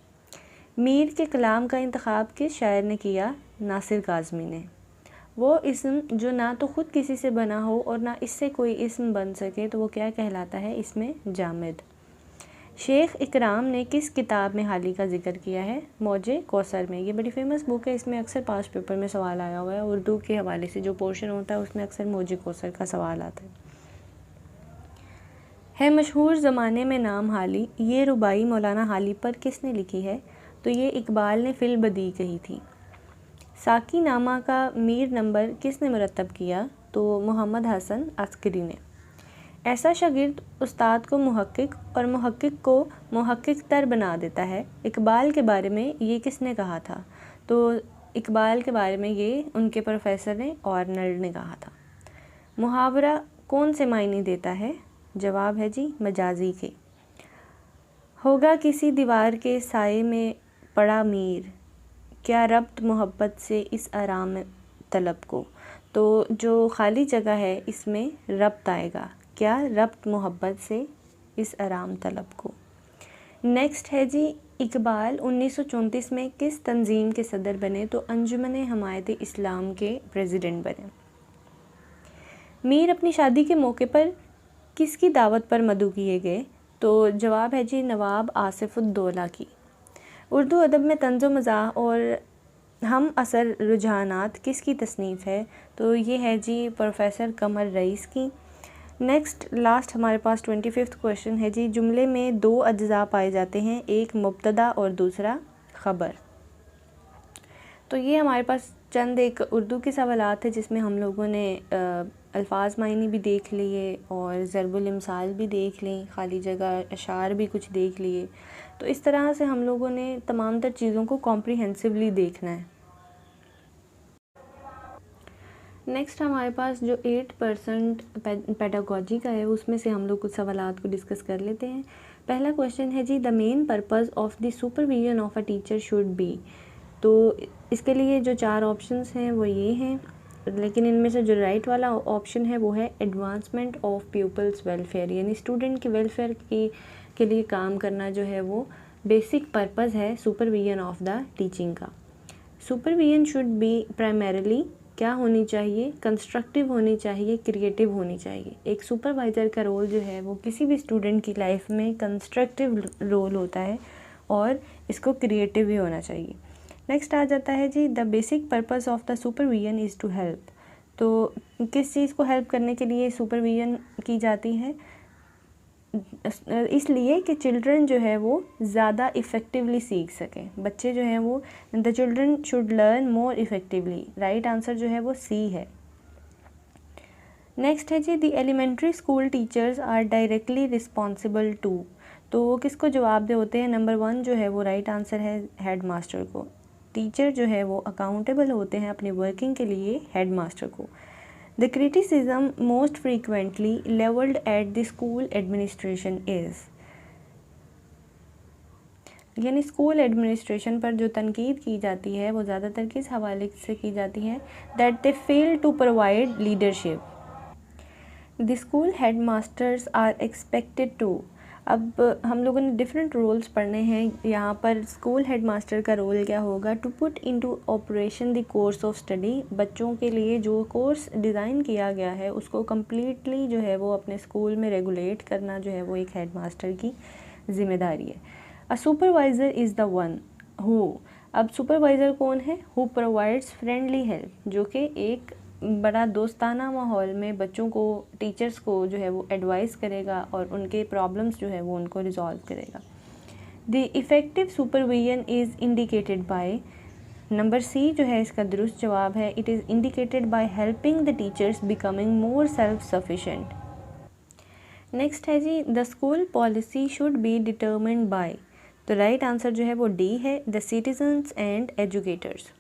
मीर के कलाम का इंतखाब किस शायर ने किया? नासिर काज़मी ने। वो इस्म जो ना तो ख़ुद किसी से बना हो और ना इससे कोई इस्म बन सके, तो वो क्या कहलाता है? इसमें जामिद। शेख इकराम ने किस किताब में हाली का जिक्र किया है? मौजे कौसर में। ये बड़ी फेमस बुक है, इसमें अक्सर पास पेपर में सवाल आया हुआ है। उर्दू के हवाले से जो पोर्शन होता है उसमें अक्सर मौजे कौसर का सवाल आता है। है मशहूर ज़माने में नाम हाली, ये रुबाई मौलाना हाली पर किसने लिखी है? तो ये इकबाल ने फिल बदी कही थी। साकी नामा का मीर नंबर किसने मुरतब किया? तो मोहम्मद हसन अस्करी ने। ऐसा शागिर्द उस्ताद को मुहक्किक और मुहक्किक को मुहक्किक तर बना देता है, इकबाल के बारे में ये किसने कहा था? तो इकबाल के बारे में ये उनके प्रोफेसर ने ऑर्नल्ड ने कहा था। मुहावरा कौन से मायने देता है? जवाब है जी मजाजी के। होगा किसी दीवार के साए में पड़ा मीर, क्या रब्त मोहब्बत से इस आराम तलब को? तो जो खाली जगह है इसमें रब्त आएगा, क्या रब्त मोहब्बत से इस आराम तलब को। नेक्स्ट है जी इकबाल 1934 में किस तंजीम के सदर बने? तो अंजुमन हमायत इस्लाम के प्रेसिडेंट बने। मीर अपनी शादी के मौके पर किसकी दावत पर मदऊ किए गए? तो जवाब है जी नवाब आसिफुद्दौला की। उर्दू अदब में तंज़ो मज़ाह और हम असर रुझानात किसकी तसनीफ़ है? तो ये है जी प्रोफेसर कमर रईस की। नेक्स्ट लास्ट हमारे पास 25th क्वेश्चन है जी, जुमले में दो अज्जा पाए जाते हैं, एक मुब्तदा और दूसरा ख़बर। तो ये हमारे पास चंद एक उर्दू के सवालात है जिसमें हम लोगों ने अल्फाज मायने भी देख लिए और ज़रबुल इमसाल भी देख ली, खाली जगह अशार भी कुछ देख लिए। तो इस तरह से हम लोगों ने तमाम तर चीज़ों को कॉम्प्रिहेंसिवली देखना है। नेक्स्ट हमारे पास जो 8% पेडागोजी का है उसमें से हम लोग कुछ सवालात को डिस्कस कर लेते हैं। पहला क्वेश्चन है जी, the main purpose of the supervision of a teacher should be. तो इसके लिए जो 4 ऑप्शंस हैं वो ये हैं, लेकिन इनमें से जो राइट वाला ऑप्शन है वो है एडवांसमेंट ऑफ पीपल्स वेलफेयर, यानी स्टूडेंट के वेलफेयर के लिए काम करना जो है वो बेसिक पर्पज़ है सुपरविजन ऑफ द टीचिंग का। सुपरविजन शुड बी प्राइमरीली क्या होनी चाहिए? कंस्ट्रक्टिव होनी चाहिए, क्रिएटिव होनी चाहिए। एक सुपरवाइज़र का रोल जो है वो किसी भी स्टूडेंट की लाइफ में कंस्ट्रक्टिव रोल होता है और इसको क्रिएटिव भी होना चाहिए। नेक्स्ट आ जाता है जी, the basic purpose of the supervision is to help. तो किस चीज़ को हेल्प करने के लिए सुपरविजन की जाती है? इसलिए कि चिल्ड्रन जो है वो ज़्यादा इफ़ेक्टिवली सीख सकें, बच्चे जो हैं वो the children should learn more effectively. Right answer जो है वो सी है। नेक्स्ट है जी, the elementary school teachers are directly responsible to. तो वो किसको जवाब दे होते हैं? नंबर 1 जो है वो राइट आंसर है हेड मास्टर को। टीचर जो है वो अकाउंटेबल होते हैं अपनी वर्किंग के लिए हेड मास्टर को। The criticism most frequently leveled at the school administration is, यानी स्कूल एडमिनिस्ट्रेशन पर जो तनकीद की जाती है वो ज़्यादातर किस हवाले से की जाती है? That they fail to provide leadership. The school head masters are expected to. अब हम लोगों ने डिफरेंट रोल्स पढ़ने हैं यहाँ पर। स्कूल हेड मास्टर का रोल क्या होगा? To put into operation the course of study. बच्चों के लिए जो कोर्स डिज़ाइन किया गया है उसको कम्प्लीटली जो है वो अपने स्कूल में रेगुलेट करना जो है वो एक हेड मास्टर की ज़िम्मेदारी है। A supervisor is the one who. अब सुपरवाइज़र कौन है? हु प्रोवाइड्स फ्रेंडली हेल्प, जो कि एक बड़ा दोस्ताना माहौल में बच्चों को, टीचर्स को जो है वो एडवाइस करेगा और उनके प्रॉब्लम्स जो है वो उनको रिजॉल्व करेगा। The effective supervision is indicated by, number C जो है इसका दुरुस्त जवाब है, it is indicated by helping the teachers becoming more self sufficient. Next है जी, the school policy should be determined by. तो राइट आंसर जो है वो डी है, the citizens and educators.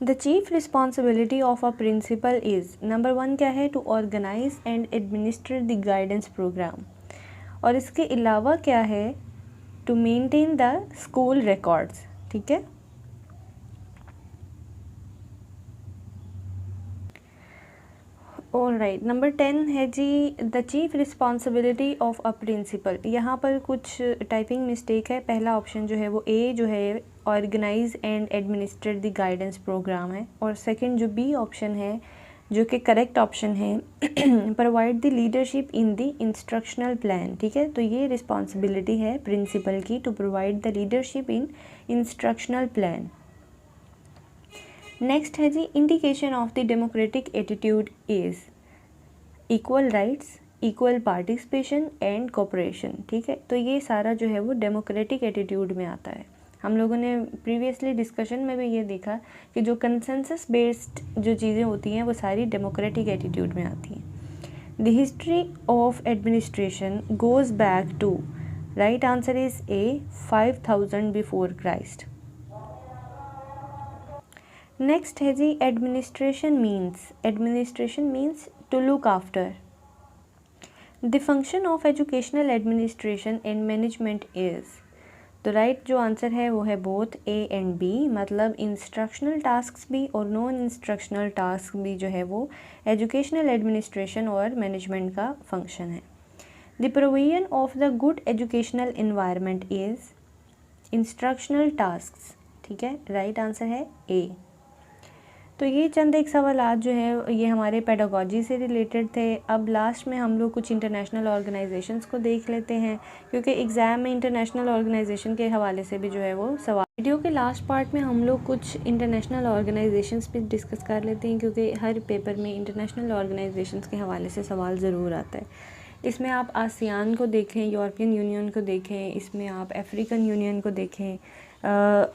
The chief responsibility of a principal is, number 1 क्या है? To organise and administer the guidance programme. और इसके अलावा क्या है? To maintain the school records. ठीक है। ऑल राइट, नंबर 10 है जी, the chief responsibility of a principal. यहाँ पर कुछ टाइपिंग मिस्टेक है। पहला ऑप्शन जो है वो ए जो है organise and administer the guidance programme है, और सेकंड जो बी ऑप्शन है जो कि करेक्ट ऑप्शन है provide the leadership in the instructional plan. ठीक है, तो ये रिस्पॉन्सिबिलिटी है प्रिंसिपल की, to provide the leadership in instructional plan. Next है जी, indication of the democratic attitude is. Equal rights, equal participation and cooperation, ठीक है। तो ये सारा जो है वो डेमोक्रेटिक एटीट्यूड में आता है। हम लोगों ने प्रीवियसली डिस्कशन में भी ये देखा कि जो कंसेंसस बेस्ड जो चीज़ें होती हैं वो सारी डेमोक्रेटिक एटीट्यूड में आती हैं। The history of administration goes back to, right answer is A, 5000 before Christ. Next है जी administration means to look after. The function of educational administration and management is, तो राइट जो आंसर है वो है बोथ ए एंड बी, मतलब instructional tasks भी और नॉन इंस्ट्रक्शनल टास्क भी जो है वो एजुकेशनल एडमिनिस्ट्रेशन और मैनेजमेंट का फंक्शन है। The provision of the good educational environment is instructional tasks, ठीक है, राइट आंसर है ए। तो ये चंद एक सवाल जो है ये हमारे पेडागोजी से रिलेटेड थे। अब लास्ट में हम लोग कुछ इंटरनेशनल ऑर्गेनाइजेशंस को देख लेते हैं, क्योंकि एग्ज़ाम में इंटरनेशनल ऑर्गेनाइजेशन के हवाले से भी जो है वो सवाल। वीडियो के लास्ट पार्ट में हम लोग कुछ इंटरनेशनल ऑर्गेनाइजेशंस पे डिस्कस कर लेते हैं, क्योंकि हर पेपर में इंटरनेशनल ऑर्गेनाइजेशंस के हवाले से सवाल ज़रूर आता है। इसमें आप आसियान को देखें, यूरोपियन यूनियन को देखें, इसमें आप अफ्रीकन यूनियन को देखें,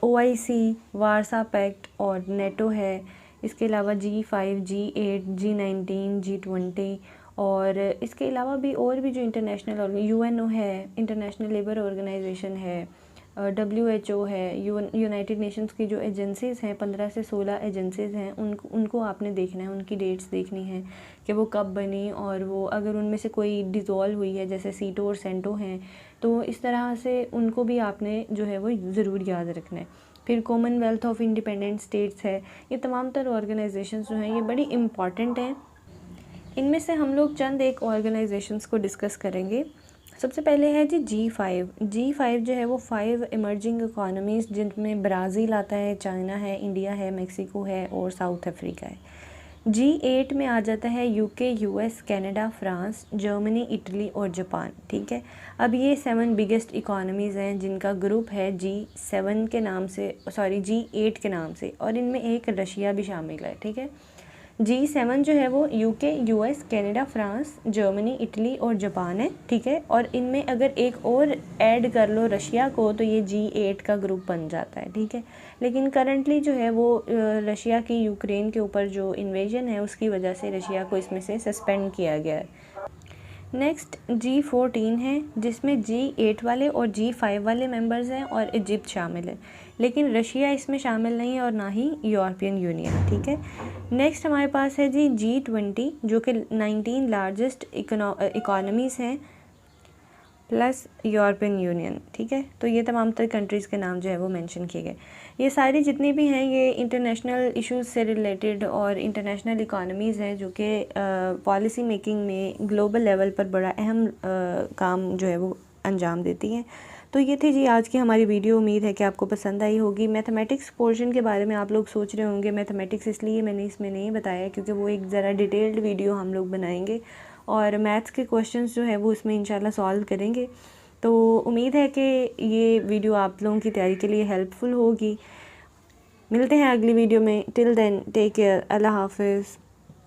OIC, वारसा पैक्ट और नेटो है। इसके अलावा G5, G8, G19, G20 और इसके अलावा भी और भी जो इंटरनेशनल UNO है, इंटरनेशनल लेबर ऑर्गेनाइजेशन है, WHO है, यूनाइटेड नेशंस की जो एजेंसीज़ हैं 15 से 16 एजेंसीज़ हैं, उनको आपने देखना है, उनकी डेट्स देखनी है कि वो कब बनी, और वो अगर उनमें से कोई डिज़ोल्व हुई है जैसे सीटो और सेंटो हैं तो इस तरह से उनको भी आपने जो है वो ज़रूर याद रखना है। फिर कॉमनवेल्थ ऑफ इंडिपेंडेंट स्टेट्स है। ये तमाम तर ऑर्गेनाइजेशंस जो हैं ये बड़ी इम्पॉर्टेंट हैं। इनमें से हम लोग चंद एक ऑर्गेनाइजेशंस को डिस्कस करेंगे। सबसे पहले है जी G5 जो है वो 5 इमर्जिंग इकोनॉमीज़, जिनमें ब्राज़ील आता है, चाइना है, इंडिया है, मेक्सिको है और साउथ अफ्रीका है। G8 में आ जाता है UK, US, Canada, France, Germany, Italy और जापान, ठीक है। अब ये 7 बिगेस्ट इकोनॉमीज़ हैं जिनका ग्रुप है G7 के नाम से, G8 के नाम से, और इनमें एक रशिया भी शामिल है, ठीक है। G7 जो है वो UK, US, Canada, France, Germany, Italy और जापान है, ठीक है। और इनमें अगर एक और ऐड कर लो रशिया को तो ये G8 का ग्रुप बन जाता है, ठीक है। लेकिन करंटली जो है वो रशिया की यूक्रेन के ऊपर जो इन्वेजन है उसकी वजह से रशिया को इसमें से सस्पेंड किया गया है। नेक्स्ट G14 है, जिसमें G8 वाले और G5 वाले मेंबर्स हैं और इजिप्ट शामिल है, लेकिन रशिया इसमें शामिल नहीं है और ना ही यूरोपियन यूनियन, ठीक है। नेक्स्ट हमारे पास है जी G20, जो कि 19 लार्जेस्ट इकोनॉमीज़ हैं प्लस यूरोपियन यूनियन, ठीक है। तो ये तमाम तर कंट्रीज़ के नाम जो है वो मेंशन किए गए। ये सारी जितनी भी हैं ये इंटरनेशनल इश्यूज़ से रिलेटेड और इंटरनेशनल इकोनॉमीज़ हैं जो कि पॉलिसी मेकिंग में ग्लोबल लेवल पर बड़ा अहम काम जो है वो अंजाम देती हैं। तो ये थी जी आज की हमारी वीडियो। उम्मीद है कि आपको पसंद आई होगी। मैथमेटिक्स पोर्शन के बारे में आप लोग सोच रहे होंगे, मैथमेटिक्स इसलिए मैंने इसमें नहीं बताया क्योंकि वो एक ज़रा डिटेल्ड वीडियो हम लोग बनाएंगे और मैथ्स के क्वेश्चंस जो है वो उसमें इंशाल्लाह सॉल्व करेंगे। तो उम्मीद है कि ये वीडियो आप लोगों की तैयारी के लिए हेल्पफुल होगी। मिलते हैं अगली वीडियो में। टिल देन टेक केयर, अल्लाह हाफिज़।